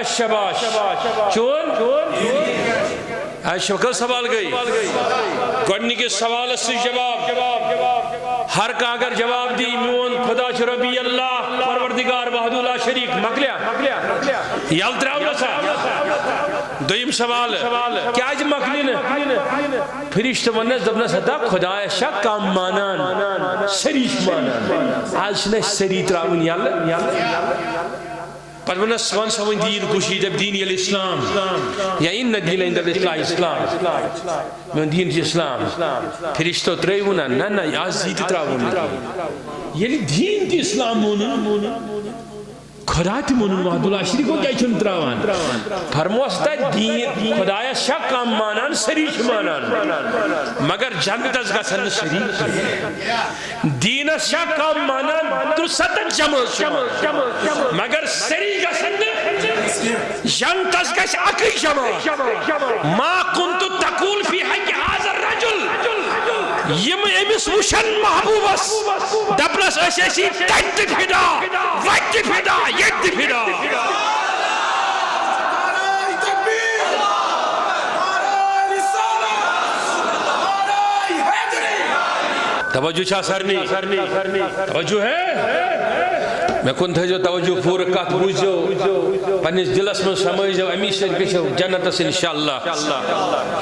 شباش چون شکل سوال گئی گوڑنی کے سوال سے جواب ہر کا اگر جواب دی میون خدا چھ ربی اللہ پروردگار وحد اللہ شریک مکلیا یال تراؤ سا دویم سوال کیا آج مکلین فرشت ونس دبنا صدا خدا شک کام مانان سریش مانان آج نے سری تراؤن یال پر ونس وان سوان دین کشید اب دین الاسلام یا ان دین اندر اسلام من دین اسلام فرشتو تریونا نا یا زید تراؤن یعنی دین تی اسلام مونن خدا تی مونن وحد اللہ شریک کو کیا چون تراؤن فرموستا دین خدایا شک کام مانان سریش مانان مگر جنت از گسن سریش دین شک کام مانان تو ستن جمع مگر سری گسن جنت از گس اکی جمع ما کنتو تقول فی حق حاضر رجل یم امس وشن محبوبس دبنس اشیسی تجد فدا وجد فدا ید فدا توجہ چھا سرنی توجہ ہے میں کن تھے جو توجہ پور کات بوجھو پنیس دلس میں سمجھ جو امی سے کشو جنت سے انشاءاللہ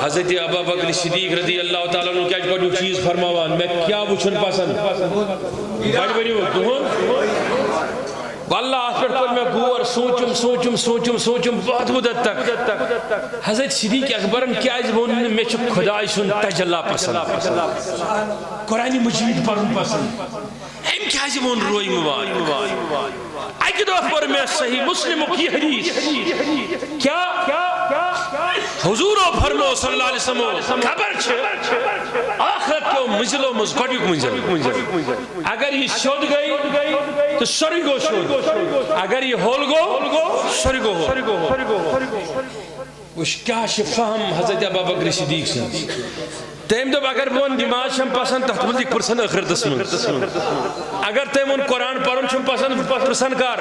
حضرت ابا بکر صدیق رضی اللہ تعالیٰ نے کیا جو چیز فرماوان میں کیا بچھن پسند بڑھ بڑی وہ دہن واللہ آخر پر میں گور سوچم بہت مدت تک حضرت صدیق اکبرن کیا اس بونن میں چھو خدای سن تجلہ پسند قرآن مجید پڑھن پسند ہم کیا اس بون روئی مواد اکی دو پر میں صحیح مسلم کی حدیث کیا حضور و فرمو صلی اللہ علیہ وسلم خبر چھے آخرت کو مجلو مزگڑیوک منزل اگر یہ شود گئی تو سوری گو شود اگر یہ ہول گو سوری گو ہول وش کیا شفاہم حضرت ابا بکر صدیق سے تیم دو اگر بون نماز شم پسند تحت ملک پرسن اخر دسمن اگر تیم ان قرآن پرن شم پسند پرسن کار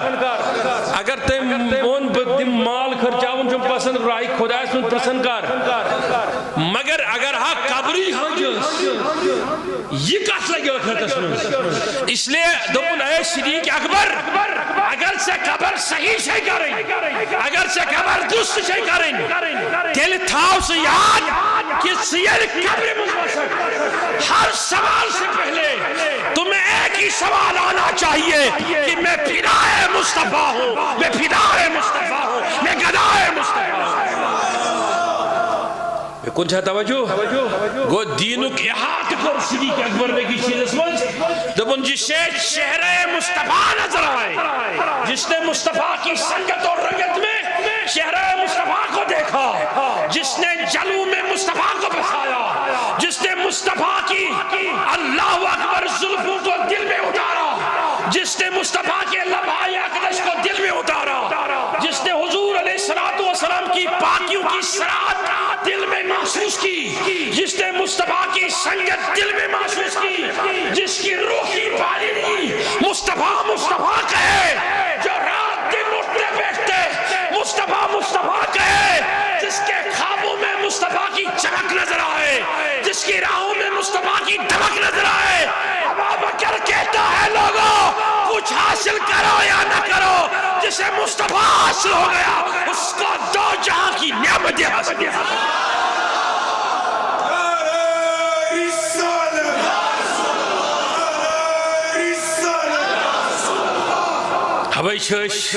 اگر تیم ان مال خرچاون شم پسند رائی خدای سن پرسن کار مگر اگر ہاں قبری ہاں جنس یہ کس لگے اخر دسمن اس لئے دون اے صدیق اکبر اگر سے قبر صحیح شے کریں اگر سے قبر دوست شے کریں دل تھاو سے یاد کہ سیر قبر ہر سوال سے پہلے تمہیں ایک ہی سوال آنا چاہیے کہ میں فدائے مصطفیٰ ہوں میں فدائے مصطفیٰ ہوں میں گدائے مصطفیٰ ہوں کون چھا توجہ گو دینک احاطہ کر صدیق اکبر نے کی چیز من دبن جس سے چہرے مصطفیٰ نظر آئے، جس نے مصطفیٰ کی سنگت اور رنگت میں چہرے مصطفیٰ کو دیکھا، جس نے جلو میں مصطفیٰ کو بسایا، جس نے مصطفیٰ کی اللہ اکبر زلفوں کو دل میں اتارا، جس نے مصطفیٰ کے لبائے اقدس کو دل میں اتارا، جس نے حضور علیہ السلام کی پاکیوں کی سرات دل میں محسوس کی، جس نے مصطفیٰ کی سنگت دل میں محسوس کی، جس کی روح کی بالندگی مصطفیٰ مصطفیٰ کہے، جو رات دن اٹھتے بیٹھتے مصطفیٰ مصطفیٰ کہے، جس کے خوابوں میں مصطفیٰ کی چمک نظر آئے، جس کی راہوں میں مصطفیٰ کی دمک نظر آئے۔ ابوبکر کہتا ہے لوگوں کچھ حاصل کرو یا نہ کرو، جسے مصطفیٰ حاصل ہو گیا اس کو دو جہاں کی نعمتیں حاصل ہیں۔ ہوائی چھش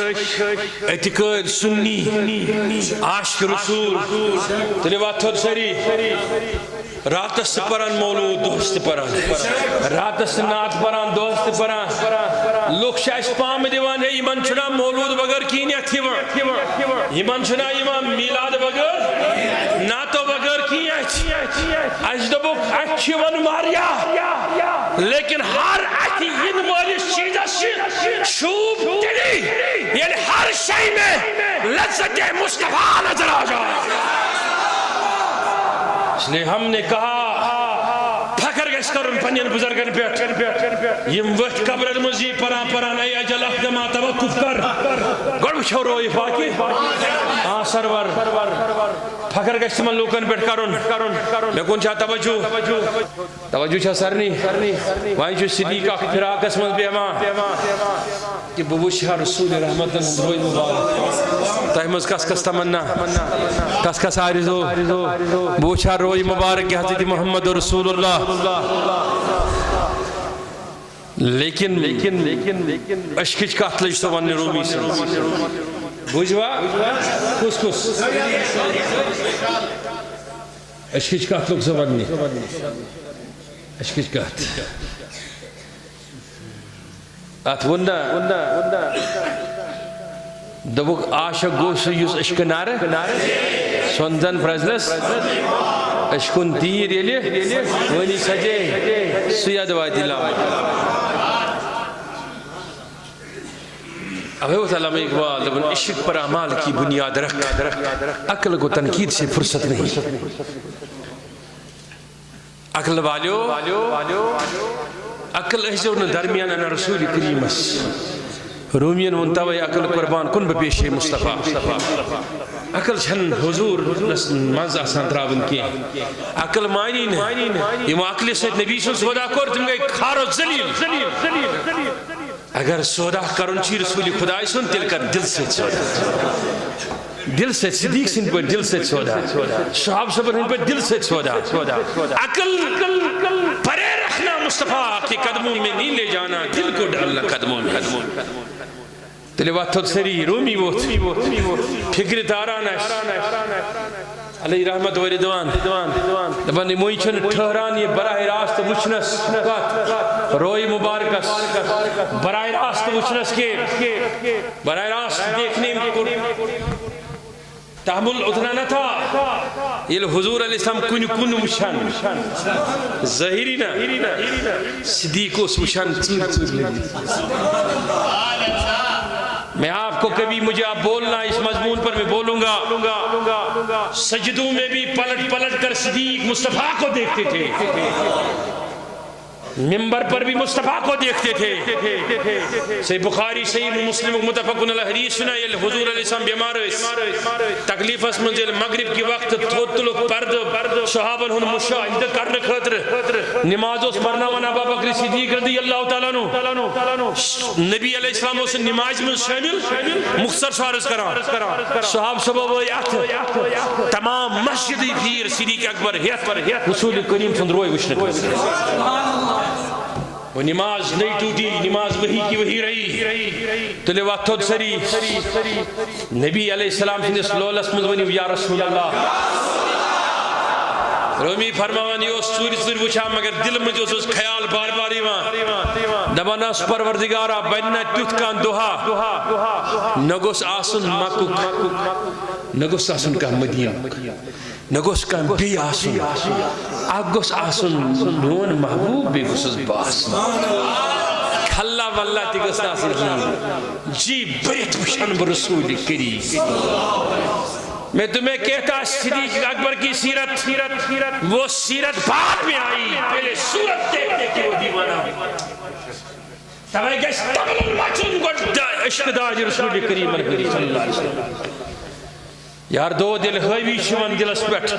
اعتقاد سنی عاشق رسول تلیوات تھوڑ سری راتس پران مولود دوست پران راتس نات پران دوست پران لوگ شاش پام دیوان ہے ایمان چھنا مولود بغیر کینی اتھیوان ایمان چھنا ایمان میلاد بغیر ناتو بغیر کینی اجدبوک اچھیوان ماریا لیکن ہر اچھی ان والی چیزہ شوب دلی یعنی ہر شئی میں لذت مصطفیٰ نظر آ جائے۔ اس لئے ہم نے کہا پھکر گئے اس کرن پنین بزرگن پیٹ یم وقت قبر المزی پران ای اجل اقدمہ توقف کر گوڑ بچھو روئی پاکی سرور پھکر گئے استعمال لوکن پیٹ کرن لیکن چاہ توجہ چاہ سرنی وائن جو صدیق اختراق اسمت بیما کہ بوشہ رسول رحمت روئی مبارک تحمز کس کس تمنا کس کس آرزو بوشہ روئی مبارک حضرت محمد رسول اللہ لیکن اشکچ کا اطلج تو ون رومی سے بوجھوا کس اشکچ کا اطلج تو ون اشکچ کا وندا دبوک عاشق گوسو یوز اشک نار سونزن پرزلس اشکن تیر یلی ونی سجے سید وادی اللہ ابھی وہ علامہ اقبال دبن عشق پر اعمال کی بنیاد رکھ عقل کو تنقید سے فرصت نہیں۔ عقل والیو عقل احزون درمیان انا رسول کریم اس رومین منتوی عقل قربان کن بپیش مصطفیٰ عقل چھن حضور منز آسان تراؤن کی عقل معنی نہیں یہ عقل سے نبی سے سودا کر تم گئے کھار و ذلیل اگر سودا کرن چی رسول خدا سن تل کر دل سے سودا دل سے صدیق سن پر دل سے سودا صحاب سبر ان پر دل سے سودا عقل پرے رکھنا مصطفیٰ کے قدموں میں نہیں لے جانا دل کو ڈالنا قدموں میں تلیوات تھوڑ سری رومی ووت فکر داران علیہ رحمت و رضوان دبانی مویچن ٹھہران یہ براہ راست وچنس روئی مبارکس براہ راست وچنس کے براہ راست دیکھنے میں تحمل اتنا نہ تھا یہ حضور علیہ السلام کن مشان ظاہری نا صدیق اس مشان چیر لگی۔ میں آپ کو کبھی مجھے آپ بولنا اس مضمون پر میں بولوں گا سجدوں میں بھی پلٹ کر صدیق مصطفیٰ کو دیکھتے تھے، ممبر پر بھی مصطفیٰ کو دیکھتے تھے۔ صحیح بخاری صحیح مسلم متفقن علیہ حدیث سنا یہ حضور علیہ السلام بیمار تکلیف اس منزل مغرب کی وقت تھوتلک پرد صحابن ہن مشاہدہ کرنے خاطر نماز اس پڑھنا ون ابو بکر صدیق رضی اللہ تعالیٰ عنہ نبی علیہ السلام اس نماز میں شامل مختصر سوارز کرا صحاب سبب ات تمام مسجد پھیر صدیق اکبر ہیت رسول کریم سن روئے وشن وہ نماز نہیں ٹوٹی، نماز وہی کی وہی رہی تلیوات تھوڑ سری نبی علیہ السلام سے لولس مزونی یا رسول اللہ رومی فرماوان یہ سوری وچھا مگر دل مجھ اس خیال بار بار ایوان دپان اس پروردگارا بننا تیُتھ کانٛہہ دۄہا نگوس آسن مکُک نگوس آسن کانٛہہ مدینہ نگوس کانٛہہ بیٚیہِ آسن اکھ گوٚژھ آسن میون محبوب بیٚیہِ گوٚژھُس بہٕ آسن کھلا واللہ تہِ گٔژھ نہٕ آسٕنۍ جی بٔرِتھ وٕچھن بہٕ رسول کریم میں تمہیں کہتا صدیق اکبر کی سیرت وہ سیرت بعد میں آئی پہلے صورت دیکھنے کی وہ دیوانہ تمہیں کہ استقبل المچن کو عشق داج رسول کریم صلی اللہ علیہ وسلم یار دو دل ہوئی شمن دلس پیٹھ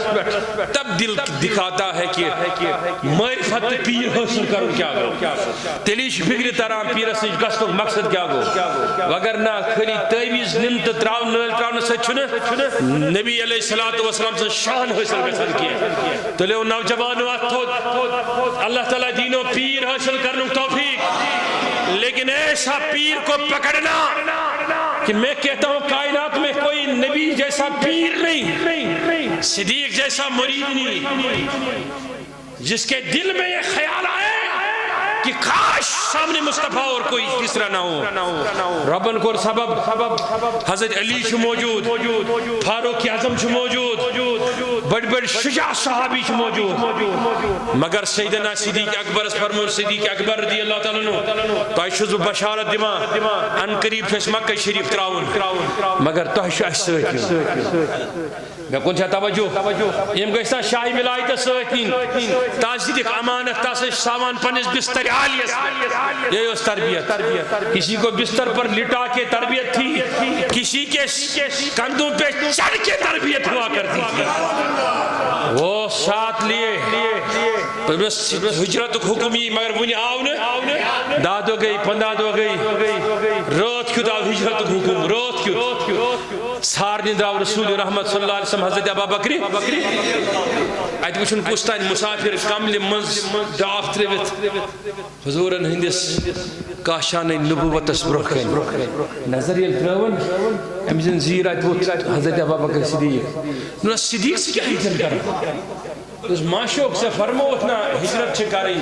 تب دل دکھاتا ہے کہ معرفت پیر حاصل کرو کیا گو تیلیش فکر تران پیر سے گسنک مقصد کیا گو وگرنہ خلی تعویز نن تو تراؤن سے چھنے نبی علیہ السلام سے شان حاصل گسن کیا تلیو نوجوانو اللہ تعالیٰ دینو پیر حاصل کرنے توفیق لیکن ایسا پیر کو پکڑنا کہ میں کہتا ہوں کائنات میں کوئی نبی جیسا پیر نہیں صدیق جیسا مرید نہیں جس کے دل میں یہ خیال آئے کہ کاش سامنے مصطفیٰ اور کوئی تیسرا نہ ہو ربن کو سبب حضرت علی چھو موجود فاروق اعظم چھو موجود بڑ شجاع صحابی چھو موجود مگر سیدنا صدیق اکبر اس فرمون صدیق اکبر رضی اللہ تعالیٰ عنہ تو شزو بشارت دما ان قریب چھس مکہ شریف تراؤن مگر تو شاہ سوچ میں کون چھا توجہ یم گئستا شاہی ملائی تا سوچین تازدیق امانت تاسے سامان پنس بستر عالیس یہ اس تربیت کسی کو بستر پر لٹا کے تربیت تھی کسی کے کندوں پہ چڑھ کے تربیت ہوا کرتی تھی وہ ساتھ لیے ہجرت حکمی مگر ونی آؤ داد ہو گئی پنداد ہو گئی رات کیوں داو ہجرت حکم رات کیوں سارنی داو رسول رحمت صلی اللہ علیہ وسلم حضرت ابا بکری ایت وچھن کستان مسافر کمل منز داف ترویت حضورن ہندس کاشان نبوت اسبرخن نظر یل تراون امزن زیر ایت ووت حضرت ابا بکر صدیق نو صدیق سے کیا ہجرت کرن اس معشوق سے فرموت نا ہجرت چھ کریں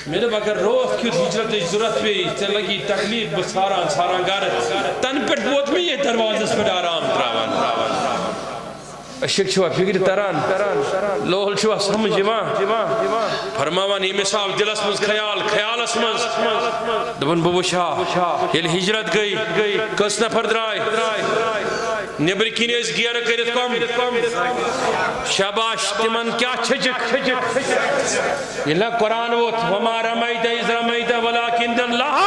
میرے بگر روح کیوں ہجرت ضرورت پہ لگی تکلیف ساران گارت تن پٹ بوت میں یہ دروازہ پر آرام تراوان اشک چھوا فکر تران لوہل چھوا سمجھ فرماوان یہ مثال دلس مز خیال اسمز دبن بوشا یل ہجرت گئی کس نفر درائے نبر کینی اس گیر کرت کم شاباش تمن کیا چھجک یہ لگ قرآن ووت وما رمیت از رمیت ولیکن اللہ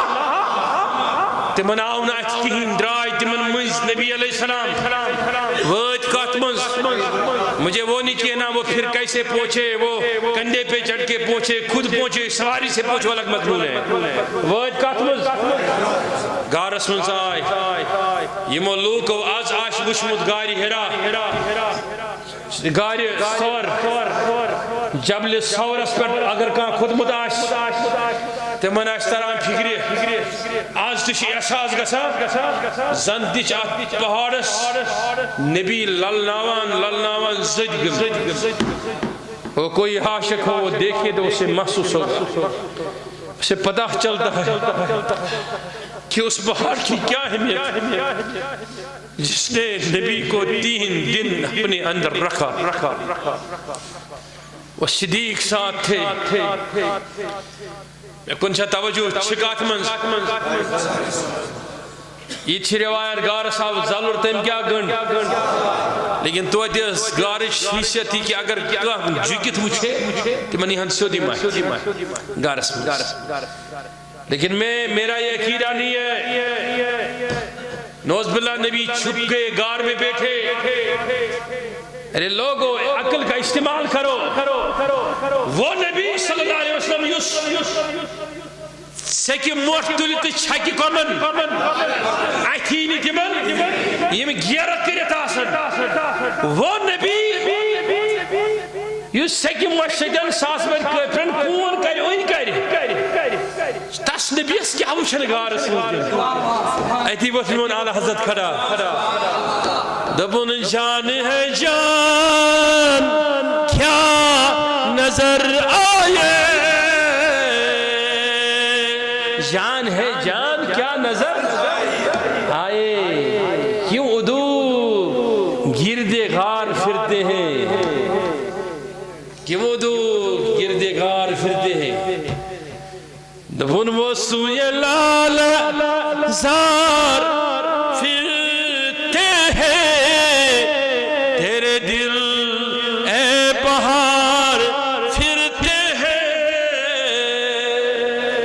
تمن آونا اتکین درائی تمن مز نبی علیہ السلام وید کات مز مجھے وہ نہیں کہنا وہ پھر کیسے پوچھے وہ کندھے پہ چڑھ کے پوچھے خود پوچھے سواری سے پوچھو الگ مضمون ہے وید کات مز گارس من آئے یمو لوکو آج آش وشمت گاری ہرا گاری سور جبل سورس پر اگر کان خود مداش تمن آش تران فکری آج تشی احساس گسا زندش آت پہاڑس نبی للناوان زد گم وہ کوئی عاشق ہو وہ دیکھے تو اسے محسوس ہو اسے پتہ چلتا ہے کہ اس پہاڑ کی کیا اہمیت جس نے نبی کو 3 دن اپنے اندر رکھا وہ صدیق ساتھ تھے میں کنچہ توجہ چھکات منز یہ چھ روایت گار صاحب ضرور تم کیا گنڈ لیکن تو دیس گارش حیثیت تھی کہ اگر جکت وچھے کہ منی ہن سودی مائی گارس لیکن میرا یہ عقیدہ نہیں ہے نوز باللہ نبی چھپ گئے گار میں بیٹھے ارے لوگو عقل کا استعمال کرو وہ نبی صلی اللہ علیہ وسلم سیکی موٹ تلت چھکی کمن آتھینی تمن یہ میں گیرت کرت آسن وہ نبی یہ سیکی موٹ سیدن ساس میں کپرن کون کر اوین کر تس نبی اس کیا وچھن گارس ایتی وفیون آلہ حضرت کھڑا دبن جان ہے جان کیا نظر آئے، جان ہے جان کیا نظر آئے، کیوں ادو گرد غار پھرتے ہیں، کیوں ادو گرد غار پھرتے ہیں، دفن وہ سوئے لال زار پھرتے ہیں، تیرے دل اے بہار پھرتے ہیں۔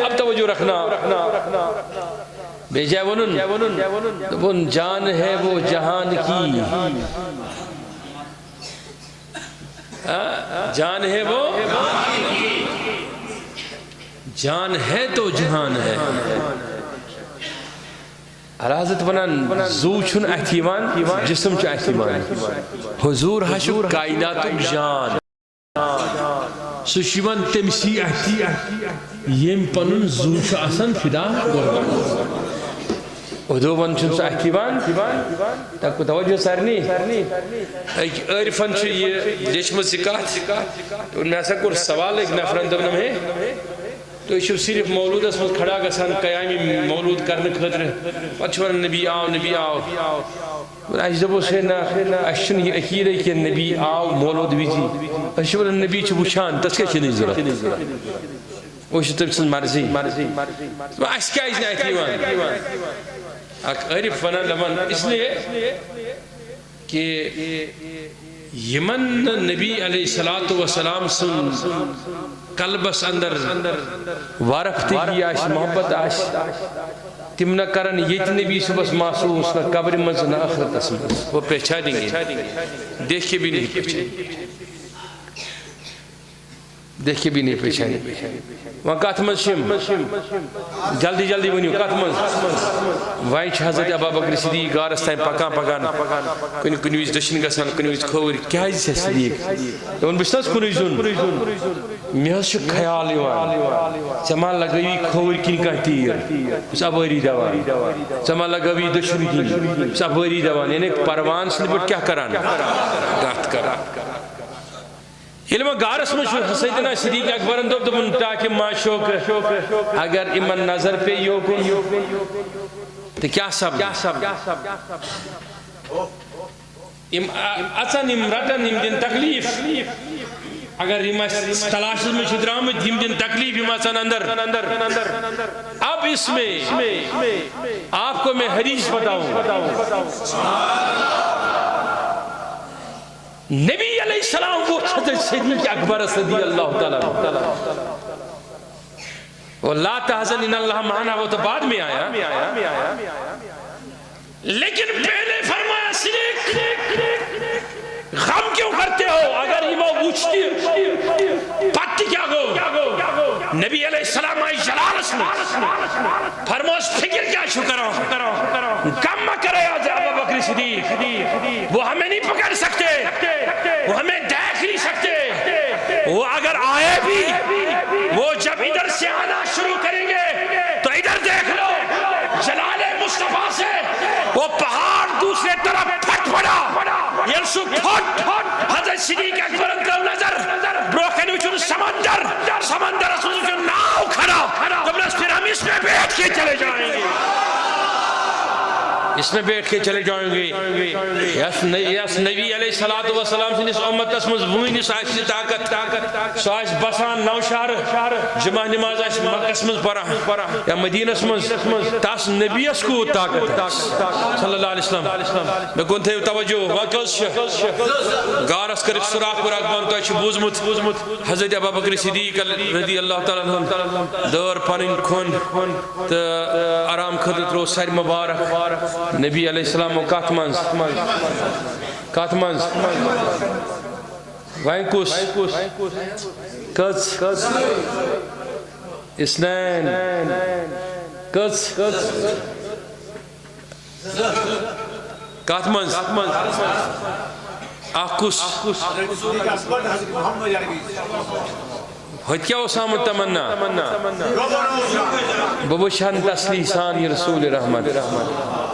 اب توجہ رکھنا، بے جائے ونن جان ہے وہ جہان کی، جان ہے وہ جان ہے تو جہان ہے۔ حضرت ونان زو چھن احتیوان جسم چھ احتیوان، حضور حشور کائنات جان سوشیوان تمسی احتی یم پنن زو چھ آسان فدا ادو ون چھن سو احتیوان تک توجہ سارنی ایک عرفن چھ یہ لیچمت سکات ان میں ایسا کور سوال ایک نفرن دبنم ہے تو یہ صرف مولود اس وقت کھڑا گسان قیامی مولود کرنے خطر پچھوان نبی آو نبی آو اجدبو سے نا اشن یہ اکیر ہے کہ نبی آو مولود بیجی اشوان نبی چھ بوچھان تس کے چھ نہیں ضرورت وہ چھ تب سن مرضی اس کیا ازن احتیوان اک عرف فنا لمن اس لیے کہ یمن نبی علیہ السلام سن قلبس اندر وارفتگی آش محبت آش تم نہ کرن یہ نبی صبح محسوس نہ قبر منز نہ آخرت اسمس وہ پہچانیں گے، دیکھ کے بھی نہیں پہچانیں، دیکھ کے بھی نہیں پہچانے وہاں کات منز شم جلدی جلدی ونیو کات منز وائچ حضرت ابا بکر صدیق گارستائیں پکان کنویز دشن گسان کنویز کھوری کیا ہے سے صدیق ان بشتاز کنویزون میاز شک خیال یوان چما لگوی کھوری کن کا تیر اس ابوری دوان چما لگوی دشن کن اس ابوری دوان یعنی پروان سنبٹ کیا کران گات کران علم گارس میں سیدنا صدیق اکبر اندب دبن تاکہ ما شوک اگر امن نظر پہ یوکن تو کیا سب اچھا نمرتن دن تکلیف اگر تلاش میں شدرام ہم دن تکلیف ہم اندر اب اس میں آپ کو میں حدیث بتاؤں نبی علیہ السلام وہ حضرت صدیق اکبر صدی اللہ تعالیٰ وہ لا تحزن ان اللہ معنا وہ تو بعد میں آیا لیکن پہلے فرمایا صدیق غم کیوں کرتے ہو اگر ایمان پوچھتی پتی کیا گو نبی علیہ السلام آئی جلال اس میں فرموز فکر کیا شو کرو کم مہ کرے آج ابا بکر صدیق وہ ہمیں نہیں پکڑ سکتے وہ ہمیں دیکھ نہیں سکتے وہ اگر آئے بھی وہ جب ادھر سے آنا شروع کریں گے تو ادھر دیکھ لو جلال مصطفیٰ سے وہ پہاڑ دوسرے طرف پھٹ پڑا یلسو پھٹ حضرت صدیق اکبر کا نظر بروکن وچن سمندر اسو جو ناؤ کھڑا قبلس پھر ہم اس میں بیٹھ کے چلے جائیں گے اس میں بیٹھ کے چلے جائیں گے یس نبی علیہ السلام سے اس امت اسمز وہی سائش طاقت سائش بسان نو شہر جمعہ نماز اس مکسمز پڑا یا مدینہ اسمز تاس نبی اس کو طاقت صلی اللہ علیہ وسلم میں کون تھے توجہ واقعش گارس کرک سراغ پر اکبان تو اچھی بوزمت حضرت ابا بکر صدیق رضی اللہ تعالیٰ عنہ دور پانین کھون آرام خدت رو سر مبارک نبی علیہ السلام و کاتمانز وائنکوس کچ اسنین کچ کاتمانز آکوس ہوت کیا اسام تمنا ببشان تسلیسان رسول رحمت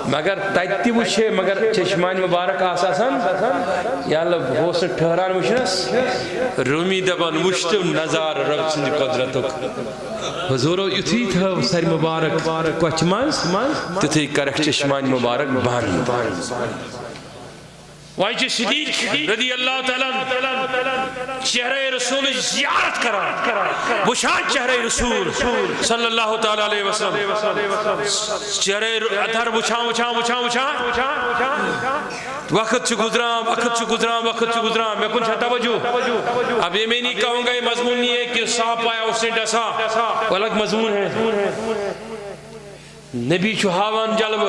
مگر تتی وچھے مگر چشمان مبارک آسان یا اللہ وہ سے ٹھہران وچھنس رومی دبان وشتم نظار رب سند قدرتک حضورو یتھی تھا سر مبارک کچھ منز تتھی کرک چشمان مبارک بان واجہ صدیق رضی اللہ تعالیٰ چہرہ رسول زیارت کرا بشان چہرہ رسول صلی اللہ تعالیٰ علیہ وسلم چہرہ ادھر بچھان وقت چھ گزران میں کن چھتا وجو اب یہ میں نہیں کہوں گا یہ مضمون نہیں ہے کہ سانپ آیا اس نے ڈسا وہ الگ مضمون ہے نبی چھوہاوان جلب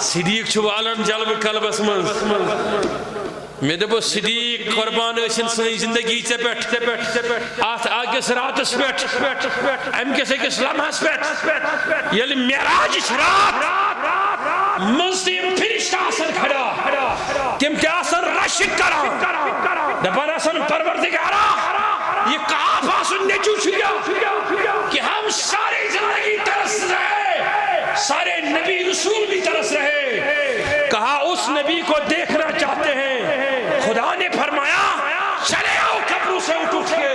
صدیق چھو عالم جلب قلب اسمن میں دبو صدیق قربان اسن سنی زندگی سے پیٹ آت آگے سراتس پیٹ ام کسی کس لمحس پیٹ یلی میراج شرات مزدیم پھرشت آسن کھڑا تم تے آسن رشک کرا دبان آسن پروردگارا یہ کعب آسن نجو چھیا کہ ہم سارے زندگی ترس رہے سارے نبی رسول بھی ترس رہے کہا اس نبی کو دیکھنا چاہتے ہیں خدا نے فرمایا چلے آؤ قبروں سے اٹھ کے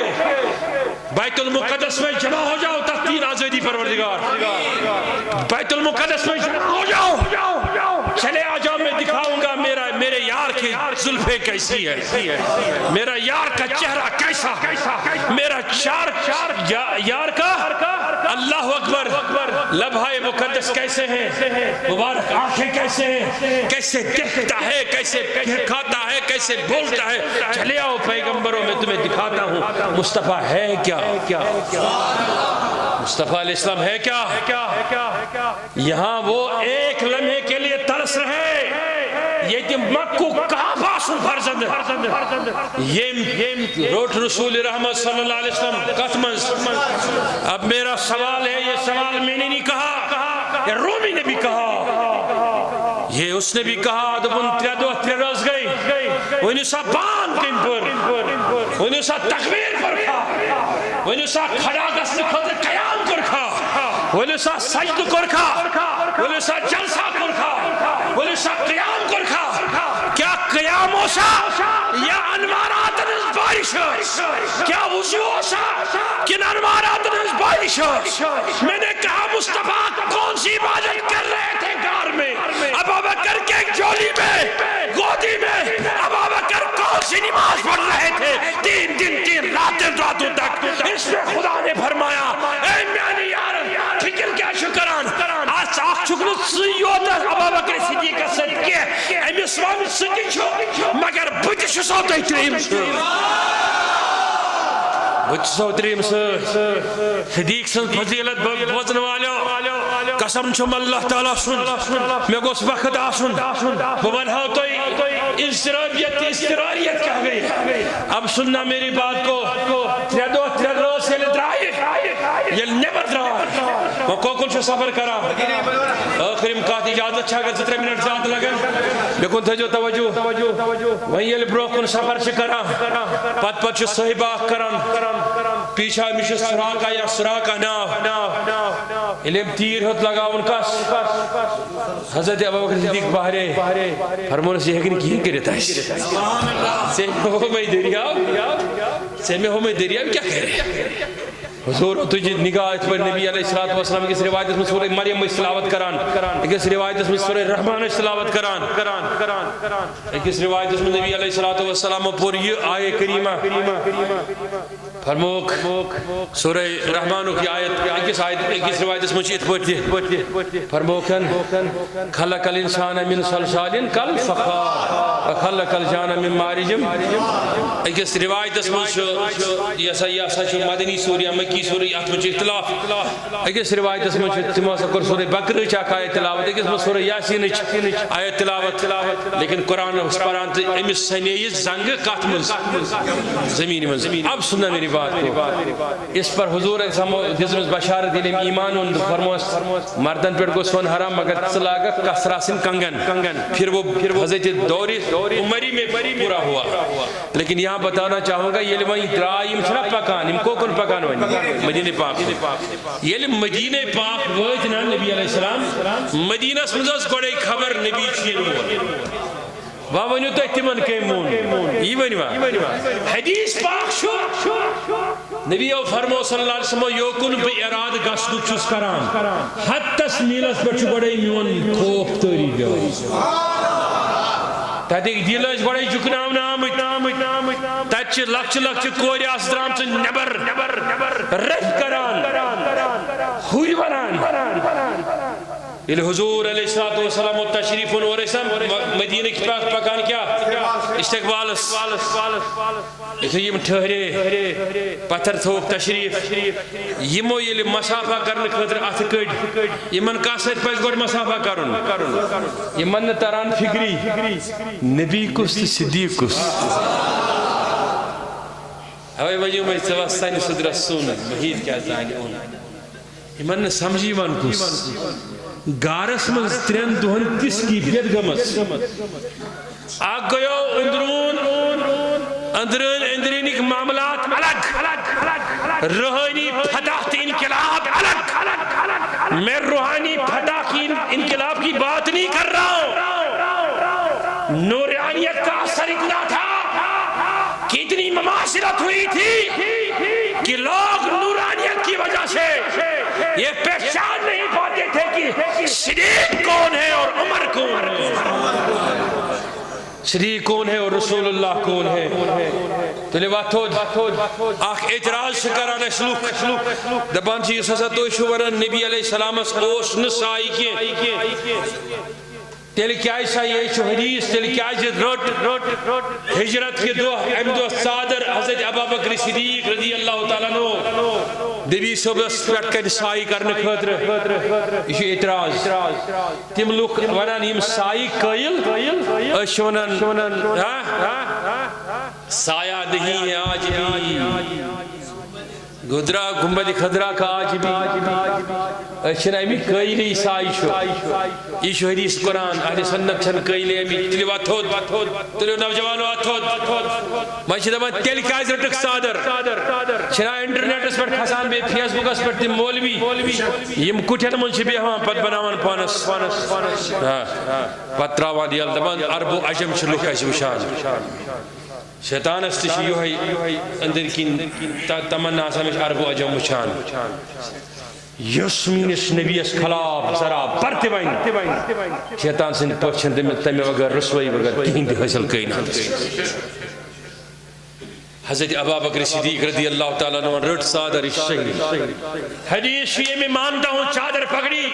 بیت المقدس میں جمع ہو جاؤ تختین آزادی پروردگار بیت المقدس میں جمع ہو جاؤ چلے آ جاؤ میں دکھاؤں گا میرے یار کی زلفیں کیسی ہے میرا یار کا چہرہ کیسا میرا یار کا اللہ اکبر لبھائے مقدس کیسے ہیں مبارک آنکھیں کیسے ہیں کیسے دیکھتا ہے کیسے کھاتا ہے کیسے بولتا ہے چلے آؤ پیغمبروں میں تمہیں دکھاتا ہوں مصطفیٰ ہے کیا مصطفیٰ علیہ السلام ہے کیا یہاں وہ ایک لمحے کے لیے ترس رہے یہ کہ مکو کعبہ سن فرزند یہ روٹ رسول رحمت صلی اللہ علیہ وسلم قتمنز اب میرا سوال ہے یہ سوال میں نے نہیں کہا یہ رومی نے بھی کہا یہ اس نے بھی کہا دبن ترے روز گئی ونیو سا بان کن پر ونیو سا تکبیر پر کھا ونیو سا کھڑا گسن خود قیام کر کھا ونیو سا سجد کر کھا ونیو سا جلسہ کر کھا ونیو سا قیام کر کھا کیا قیام ہو سا یا انوارات نز بارش کیا وضو ہو سا کن انوارات نز بارش میں نے کہا مصطفیٰ کون سی عبادت کر رہے تھے گھر میں ابو بکر کے جولی میں گودی میں ابو بکر کون سی نماز پڑھ رہے تھے 3 دن 3 راتوں تک اس میں خدا نے فرمایا اے میانی یار فکر کیا شکران آج آخ شکر سیوتا ابو بکر صدیقہ صدقے امی اسلام صدیق چھو مگر بچ سوتا تریم صدیق سن فضیلت بوزن والو قسم چھم اللہ تعالیٰ سن میں گوس وقت آسن بون ہاؤ تو استراریت کیا گئی اب سننا میری بات کو ترے روز سے لدرائی یہ نیبر درائی وہ کوکل چھو سفر کرا آخری مکات اجازت چھا گر 3 منٹ زیادہ لگن لیکن تھا جو توجہ وہیں یہ بروکن سفر چکرا پت چھو صحیبہ کرن پیچھا ہمیشہ سراکا یا سراکا ناو علم تیر ہوت لگا ان کا حضرت ابو بکر صدیق باہرے فرمون سے یقین کی کرتا ہے سیمہ ہو میں دریاب کیا کہہ رہے حضور تجھے نگاہ اس پر نبی علیہ السلام کی روایت اس میں سورہ مریم اس تلاوت کران ایک روایت اس میں سورہ رحمان اس تلاوت کران ایک روایت اس میں نبی علیہ السلام پر یہ آیے کریمہ فرموک سورہ رحمانو کی آیت ایک روایت اس میں چیت پڑھتے فرموکن خلق الانسان من صلصال کالفخار وخلق الجان من مارج ایک روایت اس میں یسا مدنی سوریہ مکی سوری ات میں اختلاف ایک روایت اس میں تمہاسا کر سورہ بقرہ چاک آیت تلاوت ایک اس میں سورہ یاسین آیت تلاوت لیکن قرآن اس پرانت امس سنیز زنگ کات من زمین اب سننا میری بات بات کو اس پر حضور دزمس بشارت دلیم ایمان ان فرموس مردن پر کو سون حرام مگر لاگا کسرا سن کنگن پھر وہ حضرت دوری عمری میں پورا ہوا. لیکن یہاں بتانا چاہوں گا یہ وہیں درائم چھنا پکان کو کن پکان ونی مدینہ پاک یہ مدینہ پاک وجنا نبی علیہ السلام مدینہ سمجھس گوڑے خبر نبی چین ونیو تھی تمن کم مون یہ ونوا حدیث پاک شو نبی فرمو صلی اللہ علیہ وسلم یوکن بہ اراد گسنک چھس کران حتس میلس پہ گوڑے میون خوف تاری گو تتک دل گوڑے جکناون آمت تت لکچ کور آس درامچ نبر رف کران ہوئی ونان یل حضور علیہ السلام و تشریف اور مدینہ کی پاس پکان کیا استقبالس یم ٹھہرے پتھر تھوک تشریف یمو یل مسافہ کرنے خاطر اتھ کڑ یمن کس سۭتۍ پزِ گۄڈٕ مسافہ کرُن یمن نہٕ تران فکری نبی کُس تہٕ صدیق کُس اوے وجہ میں ژٕ وس سانہِ سُدرس سون محیط کیا زانہِ اون یمن نہٕ سمجھی ون کُس گارس مز ترین دہن کس کی بیت گمس آگ گیو اندرینک معاملات الگ روحانی فتح انقلاب الگ میں روحانی فتح کی انقلاب کی بات نہیں کر رہا ہوں نورانیت کا اثر اتنا تھا کہ اتنی مماثلت ہوئی تھی کہ لوگ نورانیت کی وجہ سے یہ پہچان نہیں پاتے تھے کہ صدیق کون ہے اور عمر کون ہے صدیق کون ہے اور رسول اللہ کون ہے تو لباتود آخ اعتراض شکران اسلوک دبان چیز سسا تو شورن نبی علیہ السلام اس اوش نسائی کیے تیل کیا ایسا یہ چھو حدیث تیل کیا ایسا روٹ ہجرت کے دو احمد و صادر حضرت ابا بکر صدیق رضی اللہ تعالیٰ نو دبی صبح پیٹ کر سائی کرنے خطر یہ اعتراض تم لوگ ونان یم سائی قائل اشونن سایہ نہیں ہے آج بھی گدرا گنبد خضرا کا آج بھی اشن امی قائلی سائی شو یہ شو حدیث قرآن اہل سنت چھن قائلی امی تلی واتھود تلی نوجوانو واتھود ماشی دبا تیل کائز رٹک صادر چھنا انٹرنیٹ اس پر کھسان بے فیس بک اس پر تیم مولوی یم کٹھن منشی بھی ہمان پت بناوان پانس پت راوان دیال دبان عرب و عجم شلوک ایسی وشان شیطان استشی یوہی اندر کی تمنا سمجھ عرب و عجم وچان یسمین اس نبی اس خلاف ذرا برتے بائن شیطان سے پوچھن تمہیں وگر رسوئی وگر کہیں بھی حاصل کئی نہ حضرت ابا بکر صدیق رضی اللہ تعالیٰ عنہ رٹ صادر شہید حدیث یہ میں مانتا ہوں چادر پکڑی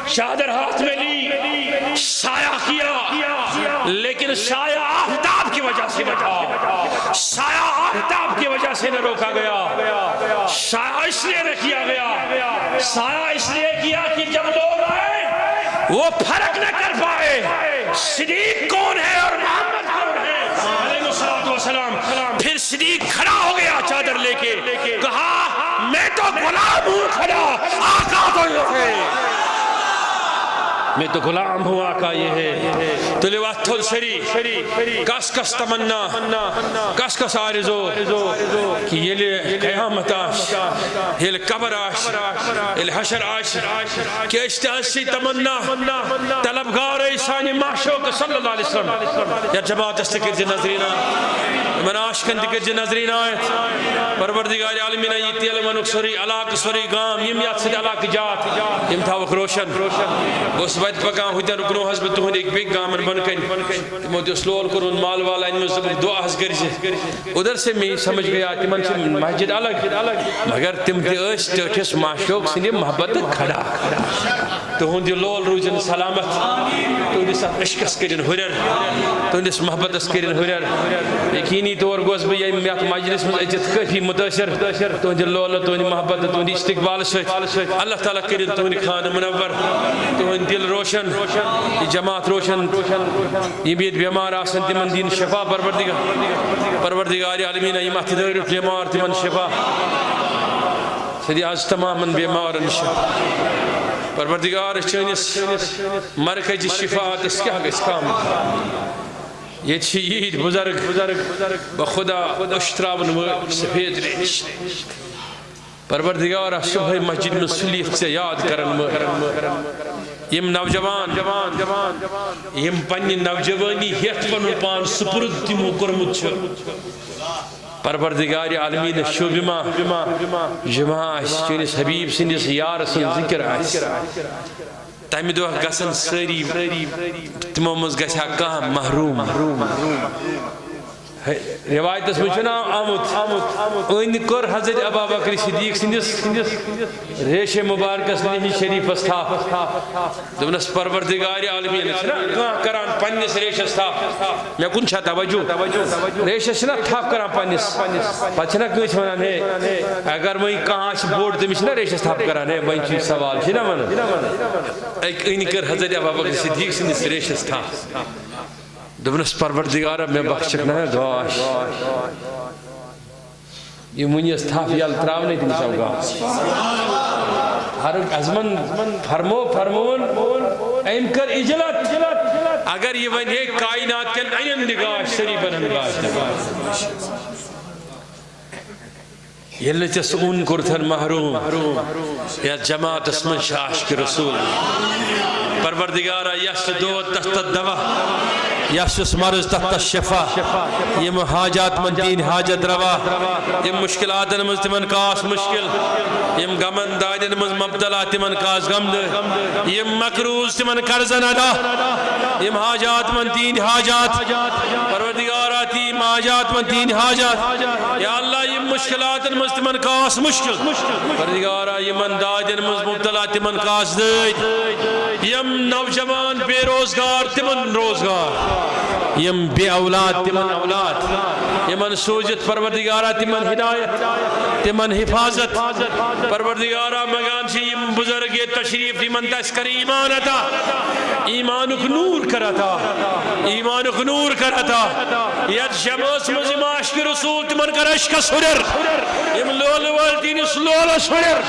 چادر ہاتھ میں لی سایہ کیا لیکن سایہ آفتاب کی وجہ سے نہ تھا سایہ آفتاب کی وجہ سے نہ روکا گیا سایہ اس لیے نہ کیا گیا سایہ اس لیے کیا کہ جب لوگ آئے وہ فرق نہ کر پائے صدیق کون ہے اور محمد کون ہے علیہ السلام پھر صدیق کھڑا ہو گیا چادر لے کے کہا میں تو غلام ہوں کھڑا آقا تو یہ ہے میں تو غلام ہوں آقا یہ ہے تو لواتھل سری کس کس تمنا کس کس آرزو کہ یہ لئے قیامت آش یہ لئے قبر آش یہ لئے حشر آش کہ اشتہاسی تمنا طلبگار ایسانی معشوق صلی اللہ علیہ وسلم یا جماعت استقر جی نظرین آئے من آشکن دکر جی نظرین آئے پروردگار عالمین ایتی علمانک سوری علاق سوری گام یم یاد سید علاق جات یم تھاوک روشن اس وقت پکان ہوئی تھا رکنو حسب تو ہن ایک بیگ گامن بنکن موتی اسلول کرون مال والا ان میں سب دعا حس کر سے ادھر سے میں سمجھ گیا تمن سے مسجد الگ مگر تم تے اس ٹٹس معشوق سنی محبت کھڑا تو ہن دی لول روزن سلامت تو دی ساتھ عشق کرن ہرر تہندس محبت کرن ہرر یقینی طور گوس بہ یت مجلس من اچت کافی متاثر تہند لول تہند محبت تہند استقبال ست اللہ تعالیٰ کرن تہند خانہ منور تہند دل روشن یہ جماعت روشن یم یت بیمار آسن تمن دین شفا پروردگار عالمین یم اتھ دٲرِتھ بیمار تمن شفا سدی آز تمام بیمارن شفا پروردگار چٲنِس مرکز شفاعت کیا گژھِ کم یہ عید بزرگ بخدا اشتراون وٲلۍ سفید ریش پروردگار صبح مسجد میں سلیت سے یاد کرن یم نوجوان یم پننہِ نوجوانی ہیتھ پنن پان سپرد تمو کورمت چھ پروردگار عالمین شوبما جمع چٲنِس حبیب سندس یار سن ذکر تمہ دۄہ گژھن سٲری تمو مز گژھِ کانٛہہ محروم روایتس میں آمت ان کور حضرت ابوبکر صدیق سندس ریش مبارکس نہی شریفس تھاپ دپنس پروردگار عالمین کران پنس ریشس تھاپ مے کن چھا توجہ ریشس چھنا تھاپ کران پنس پتہ چھنا کٲنٛسہِ ونان ہے اگر وۄنۍ کانٛہہ آسہِ بوٚڑ تٔمِس چھنا ریشس تھاپ کران ہے وۄنۍ چھُ سوال چھُنا ونان أنۍ کٔر حضرت ابوبکر صدیق سندس ریشس تھاپ دپنس پروردگارا میں بخشک نہ دعاش یہ منیس تھاپ یل تراونے تم سوگا ہر ازمن فرمون ایم کر اجلت اگر یہ ونی کائنات کن این نگاش سری بنن گاش یل چس اون کرتن محروم یا جماعت اسمن شاش کے رسول پروردگارا یس دود تحت دوا یس مرض تحت شفا یم حاجات من دین حاجت روا یم مشکلات مز تمن کاس مشکل یم غمن دادن مز مبتلا تمن کاس غم یم مقروض تمن قرضن ادا یم حاجات من دین حاجات پروردگارا تیم حاجات من دین حاجات یا اللہ یم مشکلات مز تمن کاس مشکل پروردگارا یمن دادن مز مبتلا تمن کاس دید یم نوجوان بے روزگار تمن روزگار یم بے اولاد تمن اولاد یمن سوجت پروردگارا تمن ہدایت تمن حفاظت پروردگارا مگان سے یم بزرگ تشریف تمن تذکر ایمان عطا ایمانک نور کرتا ایمانک نور کرتا یت شمس مزم عشق رسول تمن کر عشق سرر یم لول والدین سلول سرر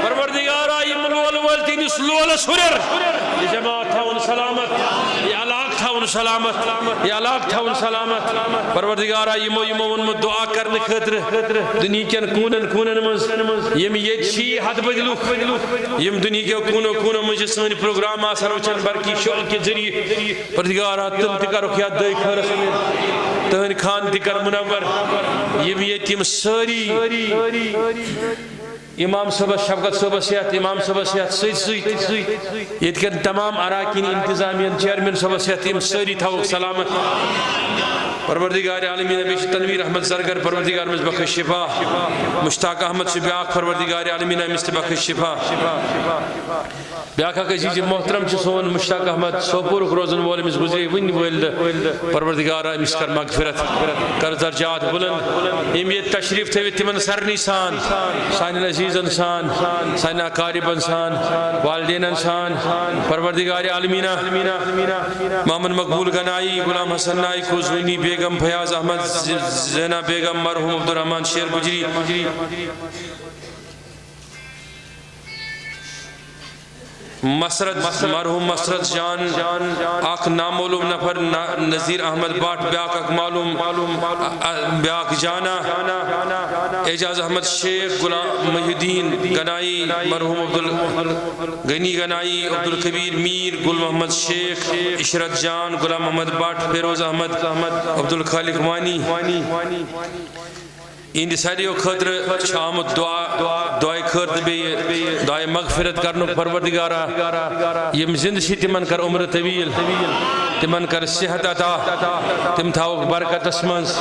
پروردگارا یم لول والدین سلول سرر یہ جماعت تھا ان سلامت یہ علاق تھا ان سلامت یہ علاق تھا ان سلامت پروردگارا یمو ونمو دعا کرنے خطر دنیا کن کونن مز یم یچی حد بدلو یم دنیا کے کونو مجھ سن پروگرام آسر وچن برکی شعل کے ذریعے پروردگارا تم تکر خیات دائی خیر سمید تہن خان تکر منور یم یتیم ساری امام صبح شفقت صبح سیات امام صبح سیات سید یہ کن تمام اراکین انتظامیان چیئرمین صبح سیات ام ساری تھاو سلامت پروردگار عالمین بیش تنویر احمد زرگر پروردگار مز بخش شفا مشتاق احمد سے بیاق پروردگار عالمین مست بخش شفا بیاقا کسی جی محترم چھ سون مشتاق احمد سوپور روزن وول مز گزری ون ولد پروردگار مس کر مغفرت کر درجات بلند امیت تشریف تھوی تمن سرنی سان سان عزیز انسان سان اقارب انسان والدین انسان پروردگار عالمین محمد مقبول گنائی غلام حسن نائی خوزوینی بیگم فیاض احمد زینہ بیگم مرحوم عبدالرحمن شیر گجری مسرت مرحوم مسرت جان آخ نامعلوم نفر نظیر احمد باٹ بیاق اک معلوم بیاق جانا اعجاز احمد شیخ غلام محی الدین گنائی مرحوم غنی گنائی عبدالکبیر میر گل محمد شیخ عشرت جان غلام محمد باٹ فیروز احمد عبدالخالق وانی ان ساریو خطر شامت دعائے خرد دعائے مغفرت کرنو پروردگارا یم زند شی تمن کر عمر طویل تمن کر صحت عطا تم تھاو برکت اسمنز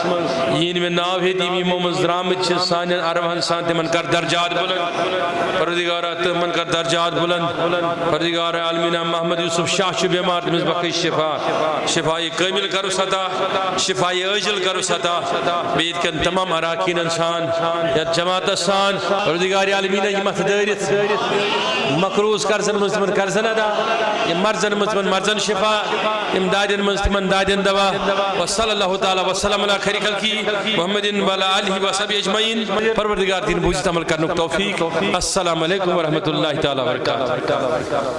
یین میں ناو ہے دیمی مومز درامت چھ سانین عرب ہنسان تمن کر درجات بلند پروردگارہ تمن کر درجات بلند پروردگارہ عالمینہ محمد یوسف شاہ چھ بیمار تمز بخش شفا شفائی کامل کرو ستا شفائی اجل کرو ستا بید کن تمام اراکین انسان یا جماعت انسان پروردگار عالمینہ یہ متدارت مقروض کرزن مزمن کرزن ادا یہ مرزن مزمن مرزن شفا امدادن مزمن دادن دوا وصلی اللہ تعالی وسلم علی خیر خلقی محمد وعلی آلہ وصحبہ اجمعین پروردگار دین بوجھت عمل کرنے توفیق السلام علیکم ورحمۃ اللہ تعالی وبرکاتہ